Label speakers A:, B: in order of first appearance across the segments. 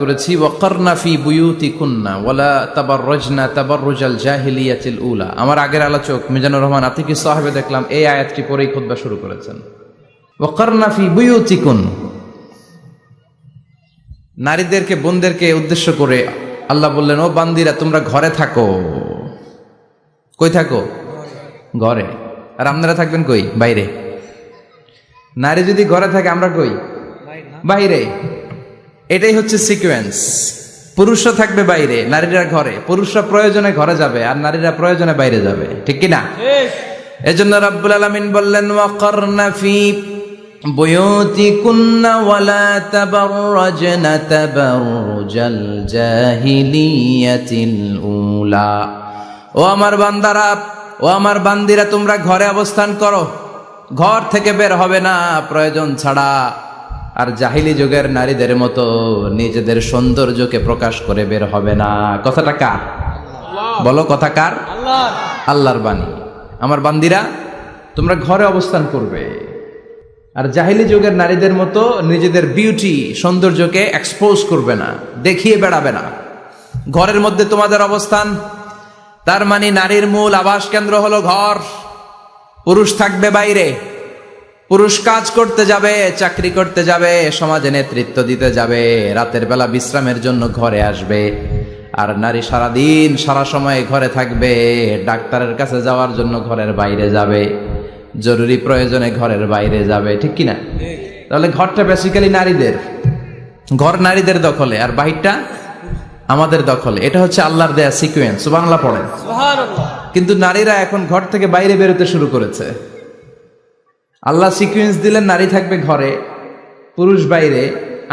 A: করেছি ওয়াকারনা ফি বুয়ুতিকুন্না ওয়ালা তাবাররাজনা তাবাররুজাল জাহিলিয়াতিল উলা। আমার আগের আলোচক মিজানুর রহমান আতিকি সাহেবে দেখলাম এই আয়াতটি পরেই খুতবা শুরু করেছেন। ওয়াকারনা ফি বুয়ুতিকুন, নারীদেরকে বোনদেরকে উদ্দেশ্য করে আল্লাহ বললেন, ও বান্দিরা তোমরা ঘরে থাকো। কই থাকো? ঘরে। আর আপনারা থাকবেন কই? বাইরে। নারী যদি ঘরে থাকে আমরা কই? বাইরে। এটাই হচ্ছে সিকোয়েন্স। পুরুষরা থাকবে বাইরে, নারীরা ঘরে। পুরুষরা প্রয়োজনে ঘরে যাবে আর নারীরা প্রয়োজনে বাইরে যাবে, ঠিক কিনা? এজন্য রাব্বুল আলামিন বললেন ওয়াকারনা ফি বুয়ুতিকুন্না ওয়ালা তাবাররাজনা তাবাররুজাল জাহিলিয়াতিল উলা। ও আমার বান্দারা, ও আমার বান্দিরা, তোমরা ঘরে অবস্থান করো, ঘর থেকে বের হবে না প্রয়োজন ছাড়া। আর জাহিলি যুগের নারীদের মতো নিজেদের সৌন্দর্যকে প্রকাশ করে বের হবে না। কথাটা কার? বলো, কথা কার? আল্লাহর বাণী। আমার বান্দিরা তোমরা ঘরে অবস্থান করবে, আর জাহিলি যুগের নারীদের মতো নিজেদের বিউটি সৌন্দর্যকে এক্সপোজ করবে না, দেখিয়ে বেড়াবে না। ঘরের মধ্যে তোমাদের অবস্থান। তার মানে নারীর মূল আবাস কেন্দ্র হলো ঘর। পুরুষ থাকবে বাইরে। পুরুষ কাজ করতে যাবে, চাকরি করতে যাবে, সমাজে নেতৃত্ব দিতে যাবে, রাতের বেলা বিশ্রামের জন্য ঘরে আসবে। আর নারী সারাদিন সারা সময় ঘরে থাকবে, ডাক্তারের কাছে যাওয়ার জন্য ঘরের বাইরে যাবে, জরুরি প্রয়োজনে ঘরের বাইরে যাবে, ঠিক কিনা? তাহলে ঘরটা বেসিক্যালি নারীদের। ঘর নারীদের দখলে আর বাহিরটা আমাদের দখলে। এটা হচ্ছে আল্লাহর দেয়া সিকোয়েন্স। সুবহানাল্লাহ পড়েন। কিন্তু নারীরা এখন ঘর থেকে বাইরে বেরোতে শুরু করেছে। আল্লাহ সিকোয়েন্স দিলেন নারী থাকবে ঘরে, পুরুষ বাইরে।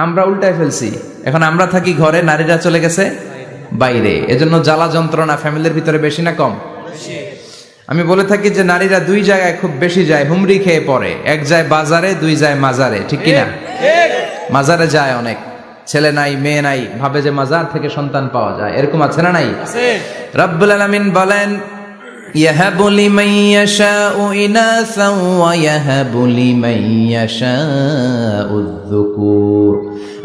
A: আমরা উল্টায় ফেলছি। এখন আমরা থাকি ঘরে, নারীরা চলে গেছে বাইরে। এজন্য জ্বালা যন্ত্রণা ফ্যামিলির ভিতরে বেশি না কম? আমি বলে থাকি যে নারীরা দুই জায়গায় খুব বেশি যায়, হুমড়ি খেয়ে পড়ে। এক যায় বাজারে, দুই যায় মাজারে, ঠিক কিনা? মাজারে যায় অনেক, ছেলে নাই মেয়ে নাই, ভাবে যে মাজার থেকে সন্তান পাওয়া যায়। এরকম আছে না নাই? রাব্বুল আলামিন বলেন ইয়াহাবু লিমান ইয়াশাউ ইনাসা ওয়া ইয়াহাবু লিমান ইয়াশাউ যুকুর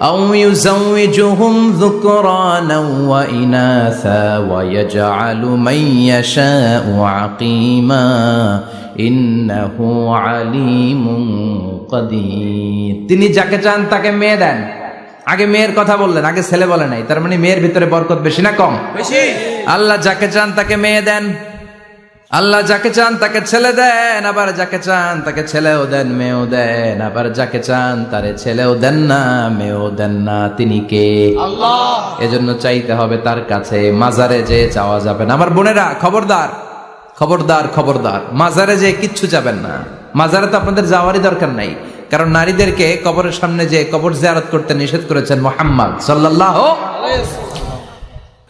A: আও ইউযাওয়িজুহুম যুকরানা ওয়া ইনাসা ওয়া ইয়াজআলু মান ইয়াশাউ আকিমা ইন্নাহু আলিমুন কাদির। তিনি যাকে চান তাকে মেয়ে দেন। আগে মেয়ের কথা বললেন, আগে ছেলে বলে নাই। তার মানে মেয়ের ভিতরে বরকত বেশি না কম? বেশি। আল্লাহ যাকে চান তাকে মেয়ে দেন, আল্লাহ যাকে চান তাকে ছেলে দেন, আবার যাকে চান তাকে ছেলেও দেন মেয়েও দেন, আবার যাকে চান তারে ছেলেও দেন না মেয়েও দেন না। তিনি কে? আল্লাহ। এজন্য চাইতে হবে তার কাছে, মাজারে যে চাওয়া যাবে না। আমার বোনেরা খবরদার, খবরদার, খবরদার, মাজারে যে কিচ্ছু যাবেন না। মাজারে তো আপনাদের যাওয়ারই দরকার নাই, কারণ নারীদেরকে কবরের সামনে যে কবর জিয়ারত করতে নিষেধ করেছেন মুহাম্মদ সাল্লাল্লাহু আলাইহি ওয়াসাল্লাম।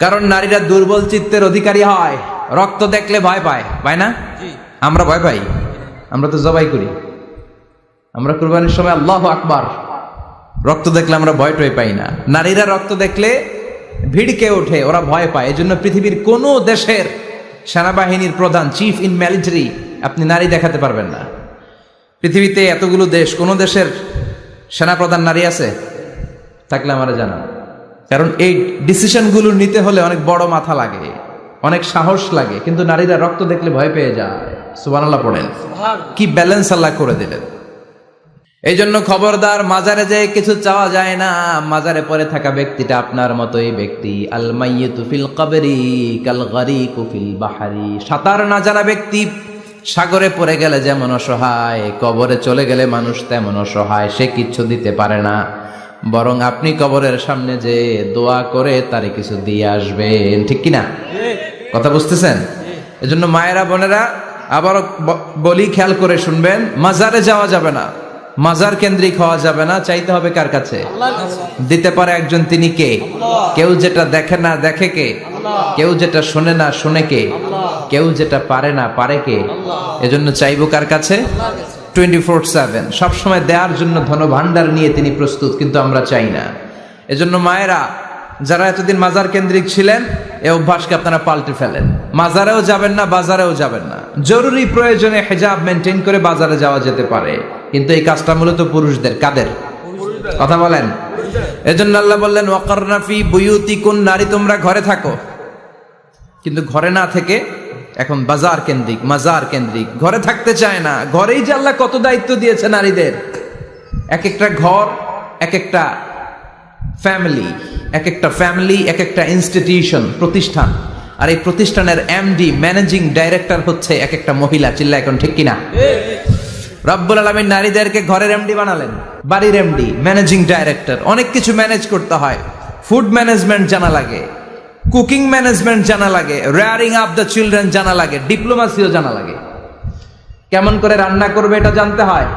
A: কারণ নারীরা দুর্বল চিত্তের অধিকারী হয়, রক্ত দেখলে ভয় পায়, পায় না? আমরা ভয় পাই, আমরা তো জবাই করি। আমরা কুরবানির সময় আল্লাহু আকবার, রক্ত দেখলে আমরা ভয় টয় পাই না। নারীরা রক্ত দেখলে ভিড়কে ওঠে, ওরা ভয় পায়। এজন্য পৃথিবীর কোন দেশের সেনাবাহিনীর প্রধান, চিফ ইন মিলিটারি, আপনি নারী দেখাতে পারবেন না। পৃথিবীতে এতগুলো দেশ, কোন দেশের সেনাপ্রধান নারী আছে? থাকলে আমারে জানান। কারণ এই ডিসিশনগুলো নিতে হলে অনেক বড় মাথা লাগে, অনেক সাহস লাগে। কিন্তু নারীরা রক্ত দেখলে ভয় পেয়ে যায়। সুবহানাল্লাহ পড়েন। কি ব্যালেন্স আল্লাহ করে দিলেন। এই জন্য খবরদার, মাজারে যে কিছু চাওয়া যায় না। মাজারে পড়ে থাকা ব্যক্তিটা আপনার মতোই ব্যক্তি। আল মাইয়িতু ফিল কবরি কাল গারিকু ফিল বাহরি। সাঁতার না জানা ব্যক্তি সাগরে পড়ে গেলে যেমন অসহায়, কবরে চলে গেলে মানুষ তেমন অসহায়। সে কিচ্ছু দিতে পারে না, বরং আপনি কবরের সামনে যে দোয়া করে তারে কিছু দিয়ে আসবেন, ঠিক কিনা? কথা বুঝতেছেন? এজন্য মায়েরা বোনেরা আবারও বলি, খেয়াল করে শুনবেন, মাজারে যাওয়া যাবে না, মাজার কেন্দ্রিক হওয়া যাবে না। চাইতে হবে কার কাছে? দিতে পারে একজন, তিনি কে? কেউ যেটা দেখে না দেখে কে? কেউ যেটা শোনে না শোনে কে? কেউ যেটা পারে না পারে কে? এজন্য চাইবো কার কাছে? 24/7 সবসময় দেওয়ার জন্য ধনভাণ্ডার নিয়ে তিনি প্রস্তুত, কিন্তু আমরা চাই না। এজন্য মায়েরা যারা এতদিন মাজার কেন্দ্রিক ছিলেন, এই অভ্যাসকে আপনারা পাল্টে ফেলেন। মাজারেও যাবেন না, বাজারেও যাবেন না। জরুরি প্রয়োজনে হিজাব মেনটেন করে বাজারে যাওয়া যেতে পারে, কিন্তু এই কাজটা মূলত পুরুষদের। কাদের কথা বলেন? এজন্য আল্লাহ বললেন ওয়াকারনা ফি বুয়ুতিকুন, নারী তোমরা ঘরে থাকো। কিন্তু ঘরে না থেকে এখন বাজার কেন্দ্রিক, মাজার কেন্দ্রিক, ঘরে থাকতে চায় না। ঘরেই যে আল্লাহ কত দায়িত্ব দিয়েছে নারীদের। এক একটা ঘর এক একটা ফ্যামিলি, এক একটা ফ্যামিলি এক একটা ইনস্টিটিউশন, প্রতিষ্ঠান। আর এই প্রতিষ্ঠানের এমডি, ম্যানেজিং ডাইরেক্টর হচ্ছে এক একটা মহিলা। চিল্লা এখন ঠিক কিনা? রব্বুল আলামিন নারীদেরকে ঘরের এমডি বানালেন, বাড়ির এমডি, ম্যানেজিং ডাইরেক্টর। অনেক কিছু ম্যানেজ করতে হয়। ফুড ম্যানেজমেন্ট জানা লাগে, কুকিং ম্যানেজমেন্ট জানা লাগে, রেয়ারিং আপ দ্য চিলড্রেন জানা লাগে, ডিপ্লোমাসিও জানা লাগে। কেমন করে রান্না করবে এটা জানতে হয়,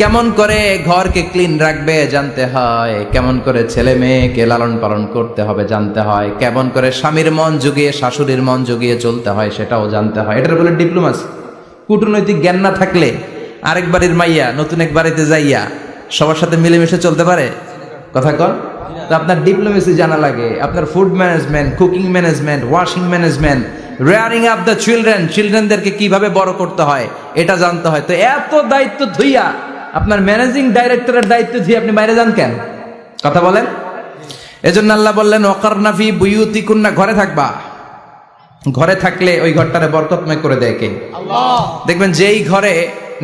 A: কেমন করে ঘরকে ক্লিন রাখবে জানতে হয়, কেমন করে ছেলে মেয়েকে লালন পালন করতে হবে জানতে হয়, কেমন করে স্বামীর মন জুগিয়ে শাশুড়ির মন জুগিয়ে চলতে হয় সেটাও জানতে হয়। এটার বলে ডিপ্লোমাসি। কূটনৈতিক জ্ঞান না থাকলে আরেক বাড়ির মাইয়া নতুন এক বাড়িতে যাইয়া সবার সাথে মিলেমিশে চলতে পারে? কথা কন। তো আপনার ডিপ্লোমেসি জানা লাগে, আপনার food management, cooking management, washing management, rearing up the children, চিলড্রেনদেরকে কিভাবে বড় করতে হয় এটা জানতে হয়। তো এত দায়িত্ব ধুইয়া আপনার ম্যানেজিং ডাইরেক্টরের দায়িত্ব দিয়ে আপনি বাইরে যান কেন? কথা বলেন। এজন্য আল্লাহ বললেন ওয়াকারনা ফি বুয়ুতিকুন্না, ঘরে থাকবা। ঘরে থাকলে ওই ঘরটারে বরকতময় করে দেয় কে? আল্লাহ। দেখবেন যেই ঘরে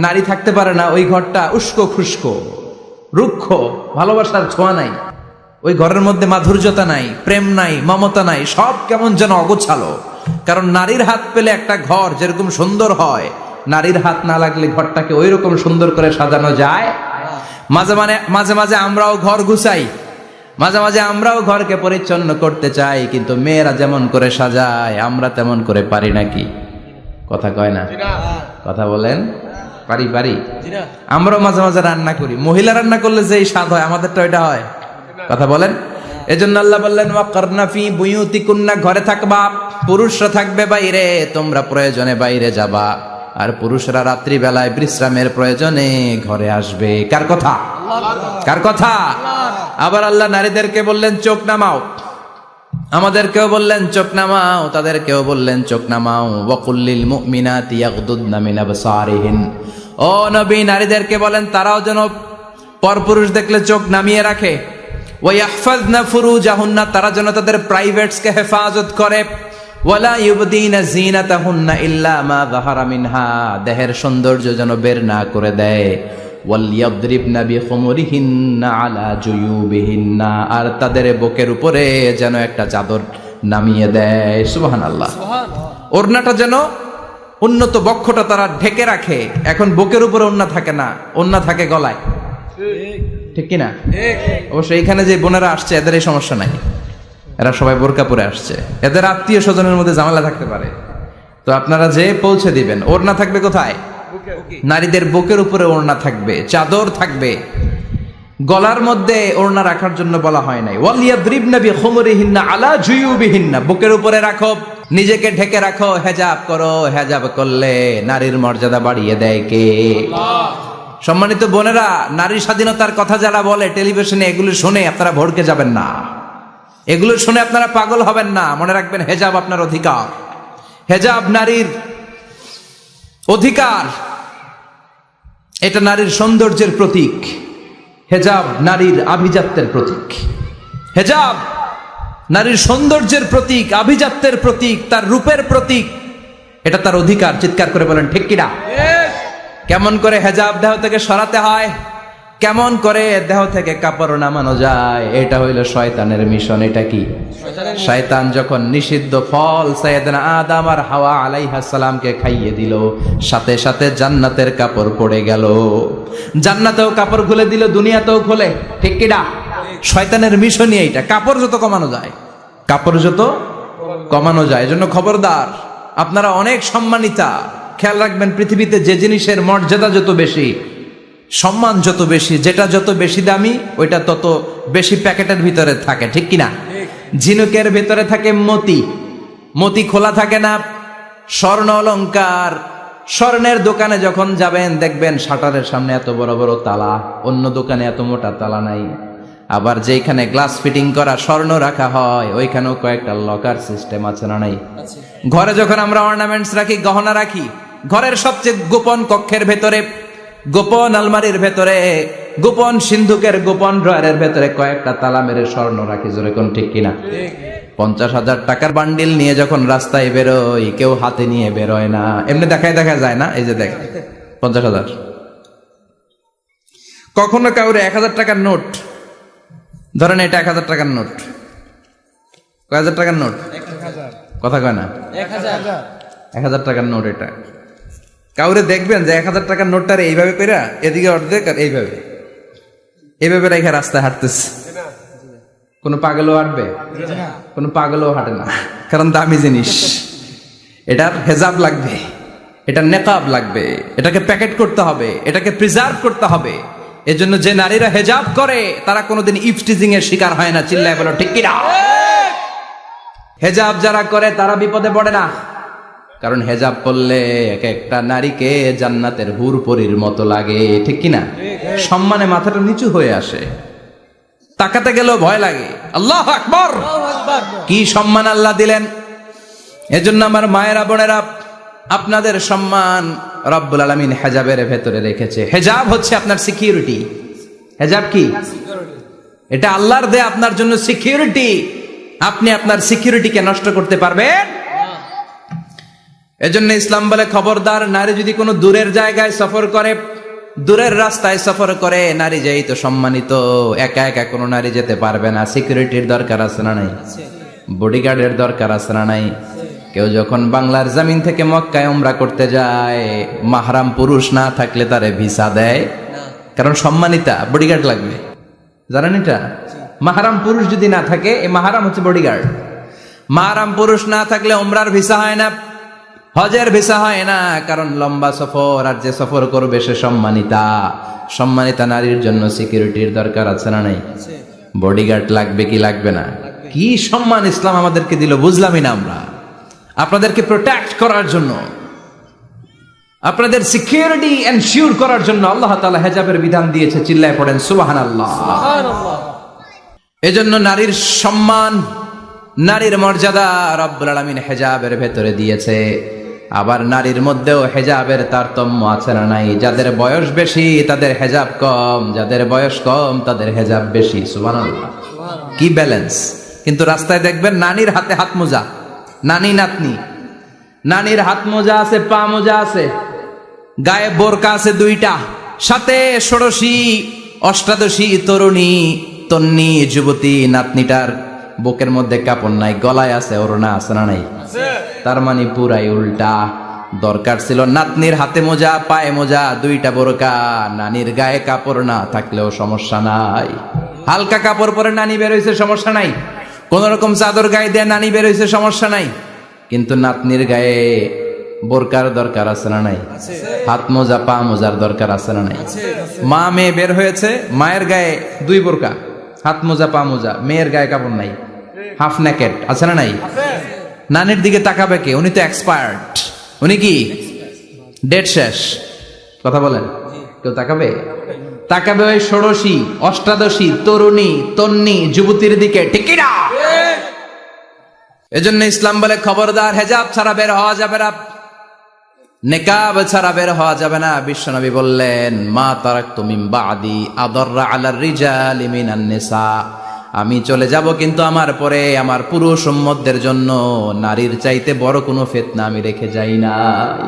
A: নারী থাকতে পারে না ওই ঘরটা উস্কো খুস্কো, রুক্ষ, ভালোবাসার ছোঁয়া নাই। ওই ঘরের মধ্যে মাধুর্যতা নাই, প্রেম নাই, মমতা নাই, সব কেমন যেন অগোছালো। কারণ নারীর হাত পেলে একটা ঘর যেরকম সুন্দর হয়, নারীর হাত না লাগলে ঘরটাকে ওই রকম সুন্দর করে সাজানো যায়। মাঝে মাঝে আমরাও ঘর গুছাই, মাঝে মাঝে আমরাও ঘরকে পরিচ্ছন্ন করতে চাই, কিন্তু মেয়েরা যেমন করে সাজায় আমরা তেমন করে পারি নাকি? কথা কয় না? কথা বলেন। পারি পারি। আমরাও মাঝে মাঝে রান্না করি, মহিলা রান্না করলে যেই স্বাদ হয় আমাদেরটা ওইটা হয়। কথা বলেন। এজন্য আল্লাহ বললেন ওয়াকারনা ফি বুয়ুতিকুন্না, ঘরে থাকবা। পুরুষরা থাকবে বাইরে, তোমরা প্রয়োজনে বাইরে যাবা। আর পুরুষরা রাত্রি বেলায় বিশ্রামের প্রয়োজনে ঘরে আসবে। কার কথা? কার কথা? আবার আল্লাহ নারীদেরকে বললেন চোখ নামাও, আমাদেরকেও বললেন চোখ নামাও, তাদেরকেও বললেন চোখ নামাও। ওয়াকুল্লিল মুমিনাতি ইয়াগদুদনা মিন আবসারিহিন, ও নবী নারীদেরকে বলেন তারাও যেন পরপুরুষ দেখলে চোখ নামিয়ে রাখে। ওয়া ইয়াহফাজনা ফুরুজাহুন্না, তারা যেন তাদের প্রাইভেটসকে হেফাজত করে। ওয়ালা ইউবদিনা যিনাতাহুন্না ইল্লা মা যাহারা মিনহা, দেহের সৌন্দর্য যেন বের না করে দেয়। ওয়ালিয়াদরিবনা বিখুমুরিহিন্না আলা জুয়ুবিহিন্না, আর তাদের বুকের উপরে যেন একটা চাদর নামিয়ে দেয়। সুবহানাল্লাহ। ওড়নাটা যেন উন্নত বক্ষটা তারা ঢেকে রাখে। এখন বুকের উপরে ওড়না থাকে না, ওড়না থাকে গলায়। ঠিক কিনা? অবশ্য এইখানে যে বোনেরা আসছে এদের এই সমস্যা নাই, এরা সবাই বোরকা পরে আসছে। এদের আত্মীয় স্বজনের মধ্যে ঝামেলা থাকতে পারে, তো আপনারা যে পৌঁছে দিবেন। ওড়না থাকবে কোথায়? নারীদের বুকের উপরে ওড়না থাকবে, চাদর থাকবে। গলার মধ্যে ওড়না রাখার জন্য বলা হয় নাই। ওয়ালিয়াদরিবনা বিখুমুরিহিন্না আলা জুয়ুবিহিন্না, বুকের উপরে রাখো, নিজেকে ঢেকে রাখো, হেজাব করো। হেজাব করলে নারীর মর্যাদা বাড়িয়ে দেয় কে? আল্লাহ। সম্মানিত বোনেরা, নারী স্বাধীনতার কথা যারা বলে টেলিভিশনে, এগুলো শুনে আপনারা ভড়কে যাবেন না, এগুলো শুনে আপনারা পাগল হবেন না। মনে রাখবেন হেজাব আপনার অধিকার, হেজাব নারীর অধিকার, এটা নারীর সৌন্দর্যের প্রতীক। হেজাব নারীর আভিজাত্যের প্রতীক। হেজাব নারীর সৌন্দর্যের প্রতীক, আভিজাত্যের প্রতীক, তার রূপের প্রতীক। এটা তার অধিকার। চিৎকার করে বলেন ঠিক কিনা? কেমন করে হেজাব দেহ থেকে সরাতে হয়, কেমন করে দেহ থেকে কাপড় নামানো যায়, এটা হইল শয়তানের মিশন। এটা কি? শয়তান যখন নিষিদ্ধ ফল সাইয়েদনা আদম আর হাওয়া আলাইহিস সালামকে খাইয়ে দিল, সাথে সাথে জান্নাতের কাপড় পড়ে গেল। জান্নাতেও কাপড় খুলে দিল, দুনিয়াতেও খুলে। ঠিক কিনা? শয়তানের মিশনই এইটা। কাপড় যত কমানো যায়, কাপড় যত কমানো যায়। এজন্য খবরদার, আপনারা অনেক সম্মানিতা। খেয়াল রাখবেন, পৃথিবীতে যে জিনিসের মর্যাদা যত বেশি, সম্মান যত বেশি, যেটা যত বেশি দামি, ওইটা তত বেশি প্যাকেটের ভিতরে থাকে। ঠিক কিনা? ঝিনুকের ভিতরে থাকে মতি, মতি খোলা থাকে না। স্বর্ণ অলংকার, স্বর্ণের দোকানে যখন যাবেন দেখবেন শাটারের সামনে এত বড় বড় তালা, অন্য দোকানে এত মোটা তালা নাই। আবার যেখানে গ্লাস ফিটিং করা স্বর্ণ রাখা হয় ওইখানেও কয়েকটা লকার সিস্টেম আছে না নাই? ঘরে যখন আমরা অর্নামেন্টস রাখি, গহনা রাখি, ঘরের সবচেয়ে গোপন কক্ষের ভেতরে গোপন আলমারির ভেতরে, গোপন সিন্ধুকের গোপন ড্রয়ারের ভেতরে কয়েকটা তালা মেরে স্বর্ণ রাখি, জোরে কোন ঠিক কিনা? 50,000 টাকার বান্ডিল নিয়ে যখন রাস্তায় বেরোই, কেউ হাতে নিয়ে বেরোয় না, এমনি দেখায় দেখা যায় না, এই যে দেখ 50,000। কখনো কাউরে 1,000 টাকার নোট ধরেন, এটা 1,000 টাকার নোট, কয় হাজার টাকার নোট, কথা কয় না, 1,000 টাকার নোট। এটা কাউরে দেখবেন যে 1,000 টাকার নোটটার এইভাবে কইরা এদিকে অর্ধেক আর এইভাবে এইভাবে রেখে রাস্তায় হাঁটতেছে, কোন পাগলও হাঁটবে? কোন পাগলও হাঁটে না, কারণ দামি জিনিস। এটার হেজাব লাগবে, এটার নেকাব লাগবে, এটাকে প্যাকেট করতে হবে, এটাকে প্রিজার্ভ করতে হবে। এজন্য যে নারীরা হেজাব করে তারা কোনোদিন ইফটিজিং এর শিকার হয় না, চিল্লায় বলো ঠিক কিনা? হেজাব যারা করে তারা বিপদে পড়ে না, কারণ হেজাব করলে এক একটা নারীকে জান্নাতের হুর পরীর মতো লাগে, ঠিক কিনা? সম্মানে মাথাটা নিচু হয়ে আসে, তাকাতে গেলেও ভয় লাগে। আল্লাহু আকবার, কি সম্মান আল্লাহ দিলেন! এজন্য আমার মায়েরা বোনেরা, আপনাদের সম্মান রব্বুল আলামিন হেজাবের ভেতরে রেখেছে। হেজাব হচ্ছে আপনার সিকিউরিটি। হেজাব কি? এটা আল্লাহর দেয়া আপনার জন্য সিকিউরিটি। আপনি আপনার সিকিউরিটিকে নষ্ট করতে পারবেন? এজন্য ইসলাম বলে, খবরদার, নারী যদি কোনো দূরের জায়গায় সফর করে, দূরের রাস্তায় সফর করে, নারী যেই তো সম্মানিত, একা একা কোনো নারী যেতে পারবে না। সিকিউরিটির দরকার আছে না নাই? বডিগার্ডের দরকার আছে না নাই? কেউ যখন বাংলার জমিন থেকে মক্কায় উমরা করতে যায়, মাহরাম পুরুষ না থাকলে তারে ভিসা দেয়, কারণ সম্মানিতা, বডিগার্ড লাগবে। জানেন এটা? মাহরাম পুরুষ যদি না থাকে, এই মাহরাম হচ্ছে বডিগার্ড। মাহরাম পুরুষ না থাকলে উমরার ভিসা হয় না, হজের ভিসা হয় না, কারণ লম্বা সফর, আর যে সফর করবে সে সম্মানিতা। সম্মানিতা নারীর জন্য সিকিউরিটির দরকার আছে না নাই? বডিগার্ড লাগবে কি লাগবে না? কি সম্মান ইসলাম আমাদেরকে দিল, বুঝলামই না আমরা। আপনাদেরকে প্রোটেক্ট করার জন্য, আপনাদের সিকিউরিটি এনশিওর করার জন্য আল্লাহ তাআলা হেজাবের বিধান দিয়েছে। চিল্লায় পড়েন সুবহানাল্লাহ। এজন্য নারীর সম্মান, নারীর মর্যাদা রব্বুল আলামিন হেজাবের ভেতরে দিয়েছে। আবার নারীর মধ্যেও হেজাবের তারতম্য আছে না নাই? যাদের বয়স বেশি তাদের হেজাব কম, যাদের বয়স কম তাদের হেজাব বেশি। সুবহানাল্লাহ, কি ব্যালেন্স! কিন্তু রাস্তায় দেখবেন নানির হাতে হাত মোজা, নানি নাতনি, নানির হাত মোজা আছে, পা মোজা আছে, গায়ে বোরকা আছে 2টা, সাথে ষোড়শী অষ্টাদশী তরুণী তন্নি যুবতী, নাতনিটার বুকের মধ্যে কাপড় নাই, গলায় আছে ওড়না, আছে না নাই? তার মানে পুরাই উল্টা। দরকার ছিল নাতনির হাতে মোজা, পায়ে মোজা, 2টা বোরকা, নানির গায়ে কাপড় না থাকলেও সমস্যা নাই। হালকা কাপড় পরে নানি বের হইছে, সমস্যা নাই। কোন রকম চাদর গায়ে দিয়ে নানি বের হইছে, সমস্যা নাই। কিন্তু নাতনির গায়ে বোরকার দরকার আছে না নাই? হাত মোজা, পা মোজার দরকার আছে না নাই? মা মেয়ে বের হয়েছে, মায়ের গায়ে 2 বোরকা, হাত মোজা, পা মোজা, মেয়ের গায়ে কাপড় নাই, হাফ নেকেট, আছে না নাই? নানির দিকে তাকাবে কে? উনি তো এক্সপায়ার্ড, উনি কি ডেট শেষ। কথা বলেন, কেউ তাকাবে? তাকাবে ওই ষোড়শী অষ্টাদশী তরুণী তন্নি যুবতীর দিকে, ঠিক কি না? এজন্য ইসলাম বলে, খবরদার, হেজাব ছাড়া বের হওয়া যাবে না, নেকাব ছাড়া বের হওয়া যাবে না। বিশ্বনবী বললেন, মা তারাকতু মিন বাদি আদাররা আলার রিজালি মিনান নিসা, আমি চলে যাব কিন্তু আমার পরে আমার পুরুষ উম্মতদের জন্য নারীর চাইতে বড় কোনো ফিতনা আমি রেখে যাই নাই।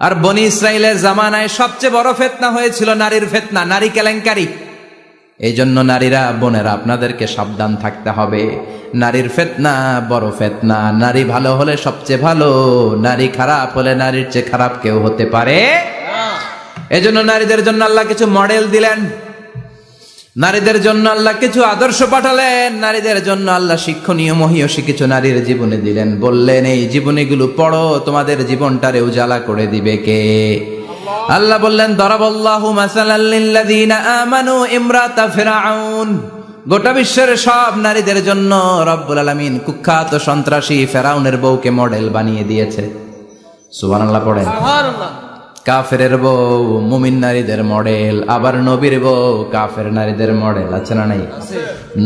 A: আর বনি ইসরাইলের জামানায় সবচেয়ে বড় ফিতনা হয়েছিল নারীর ফিতনা, নারী কেলেঙ্কারি। এই জন্য নারীরা, বোনেরা, আপনাদেরকে সাবধান থাকতে হবে। নারীর ফিতনা বড় ফিতনা। নারী ভালো হলে সবচেয়ে ভালো, নারী খারাপ হলে নারীর চেয়ে খারাপ কেউ হতে পারে। এজন্য নারীদের জন্য আল্লাহ কিছু মডেল দিলেন, নারীদের জন্য আল্লাহ কিছু আদর্শ পাঠালেন, নারীদের জন্য আল্লাহ শিক্ষণীয় মহীয়সী কিছু নারীর জীবনে দিলেন। বললেন, এই জীবনীগুলো পড়ো, তোমাদের জীবনটারে উজালা করে দিবে কে? আল্লাহ বললেন, দরাবাল্লাহু মাসালাল লিল্লাযীনা আমানু ইমরাতা ফিরআউন। গোটা বিশ্বের সব নারীদের জন্য রব্বুল আলামিন কুখ্যাত সন্ত্রাসী ফেরাউনের বউকে মডেল বানিয়ে দিয়েছে। সুবহানাল্লাহ পড়েন। সুবহানাল্লাহ। কাফেরের বউ মুমিন নারীদের মডেল, আবার নবীর বউ কাফের নারীদের মডেল, আছে না নাই?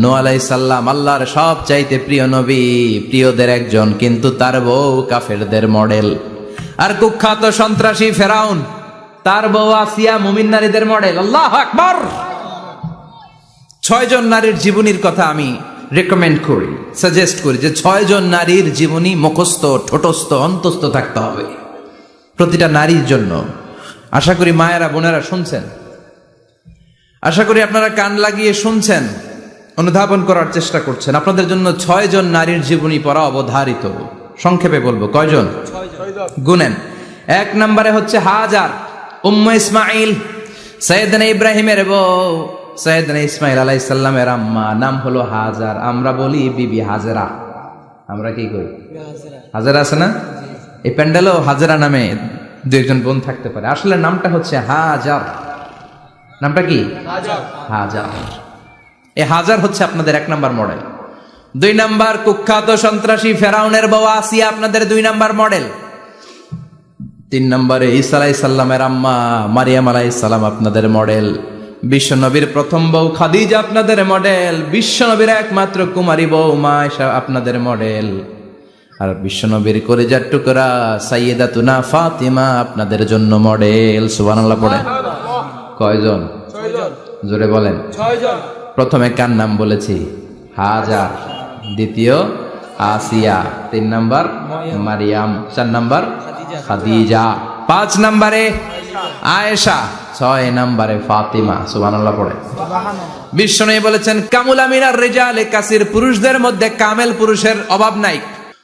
A: নূহ আলাইহিস সালাম আল্লাহর সব চাইতে প্রিয় নবী, প্রিয়দের একজন, কিন্তু তার বউ কাফেরদের মডেল। আর কুখ্যাত সন্ত্রাসী ফেরাউন, তার বউ আসিয়া মুমিন নারীদের মডেল। আল্লাহু আকবার। 6 জন নারীর জীবনীর কথা আমি রেকমেন্ড করি, সাজেস্ট করি যে 6 জন নারীর জীবনী মুখস্থ, ঠোঁটস্থ, অন্তস্থ থাকতে হবে প্রতিটা নারীর জন্য। আশা করি মায়েরা বোনেরা শুনছেন, আশা করি আপনারা কান লাগিয়ে শুনছেন, অনুধাবন করার চেষ্টা করছেন। আপনাদের জন্য 6 জন নারীর জীবনী পড়া অবধারিত। সংক্ষেপে বলবো কয়জন? গুনেন। 1 নম্বরে হচ্ছে হাজার, উম্মে ইসমাইল, সাইয়েদনা ইব্রাহিমের বউ, সাইয়েদনা ইসমাইল আলাইহিস সালামের আম্মা, নাম হলো হাজার। আমরা বলি বিবি হাজেরা। আমরা কি করি? হাজেরা আছে না? এই প্যান্ডেলও হাজেরা নামে 2-1 বোন থাকতে পারে। আসলে নামটা হচ্ছে হাজার। নামটা কি? হাজার। এই হাজার হচ্ছে আপনাদের 1 নম্বর মডেল। 2 নম্বর কুখ্যাত সন্ত্রাসী ফেরাউনের বউ আসিয়া আপনাদের 2 নম্বর মডেল। 3 নম্বরে ঈসা আলাইহিস সালামের আম্মা মারিয়াম আলাইহিস সালাম আপনাদের মডেল। বিশ্বনবীর প্রথম বউ খাদিজা আপনাদের মডেল। বিশ্বনবীর একমাত্র কুমারী বউ মা আয়েশা আপনাদের মডেল। আর বিশ্বনবীর কলিজার টুকরা সাইয়্যিদাতুনা ফাতিমা আপনাদের জন্য মডেল। সুবহানাল্লাহ পড়েন। কয়জন?
B: 6 জন।
A: জোরে বলেন।
B: 6 জন।
A: প্রথমে কার নাম বলেছি? হাজার। দ্বিতীয় আসিয়া। 3 নম্বর মারিয়াম। 4 নম্বর খাদিজা। 5 নম্বরে আয়েশা। 6 নম্বরে ফাতিমা। সুবহানাল্লাহ পড়ে। বিশ্বনবী বলেছেন কামুলা মিনার রিজালে কাসির, পুরুষদের মধ্যে কামেল পুরুষের অভাব নাই।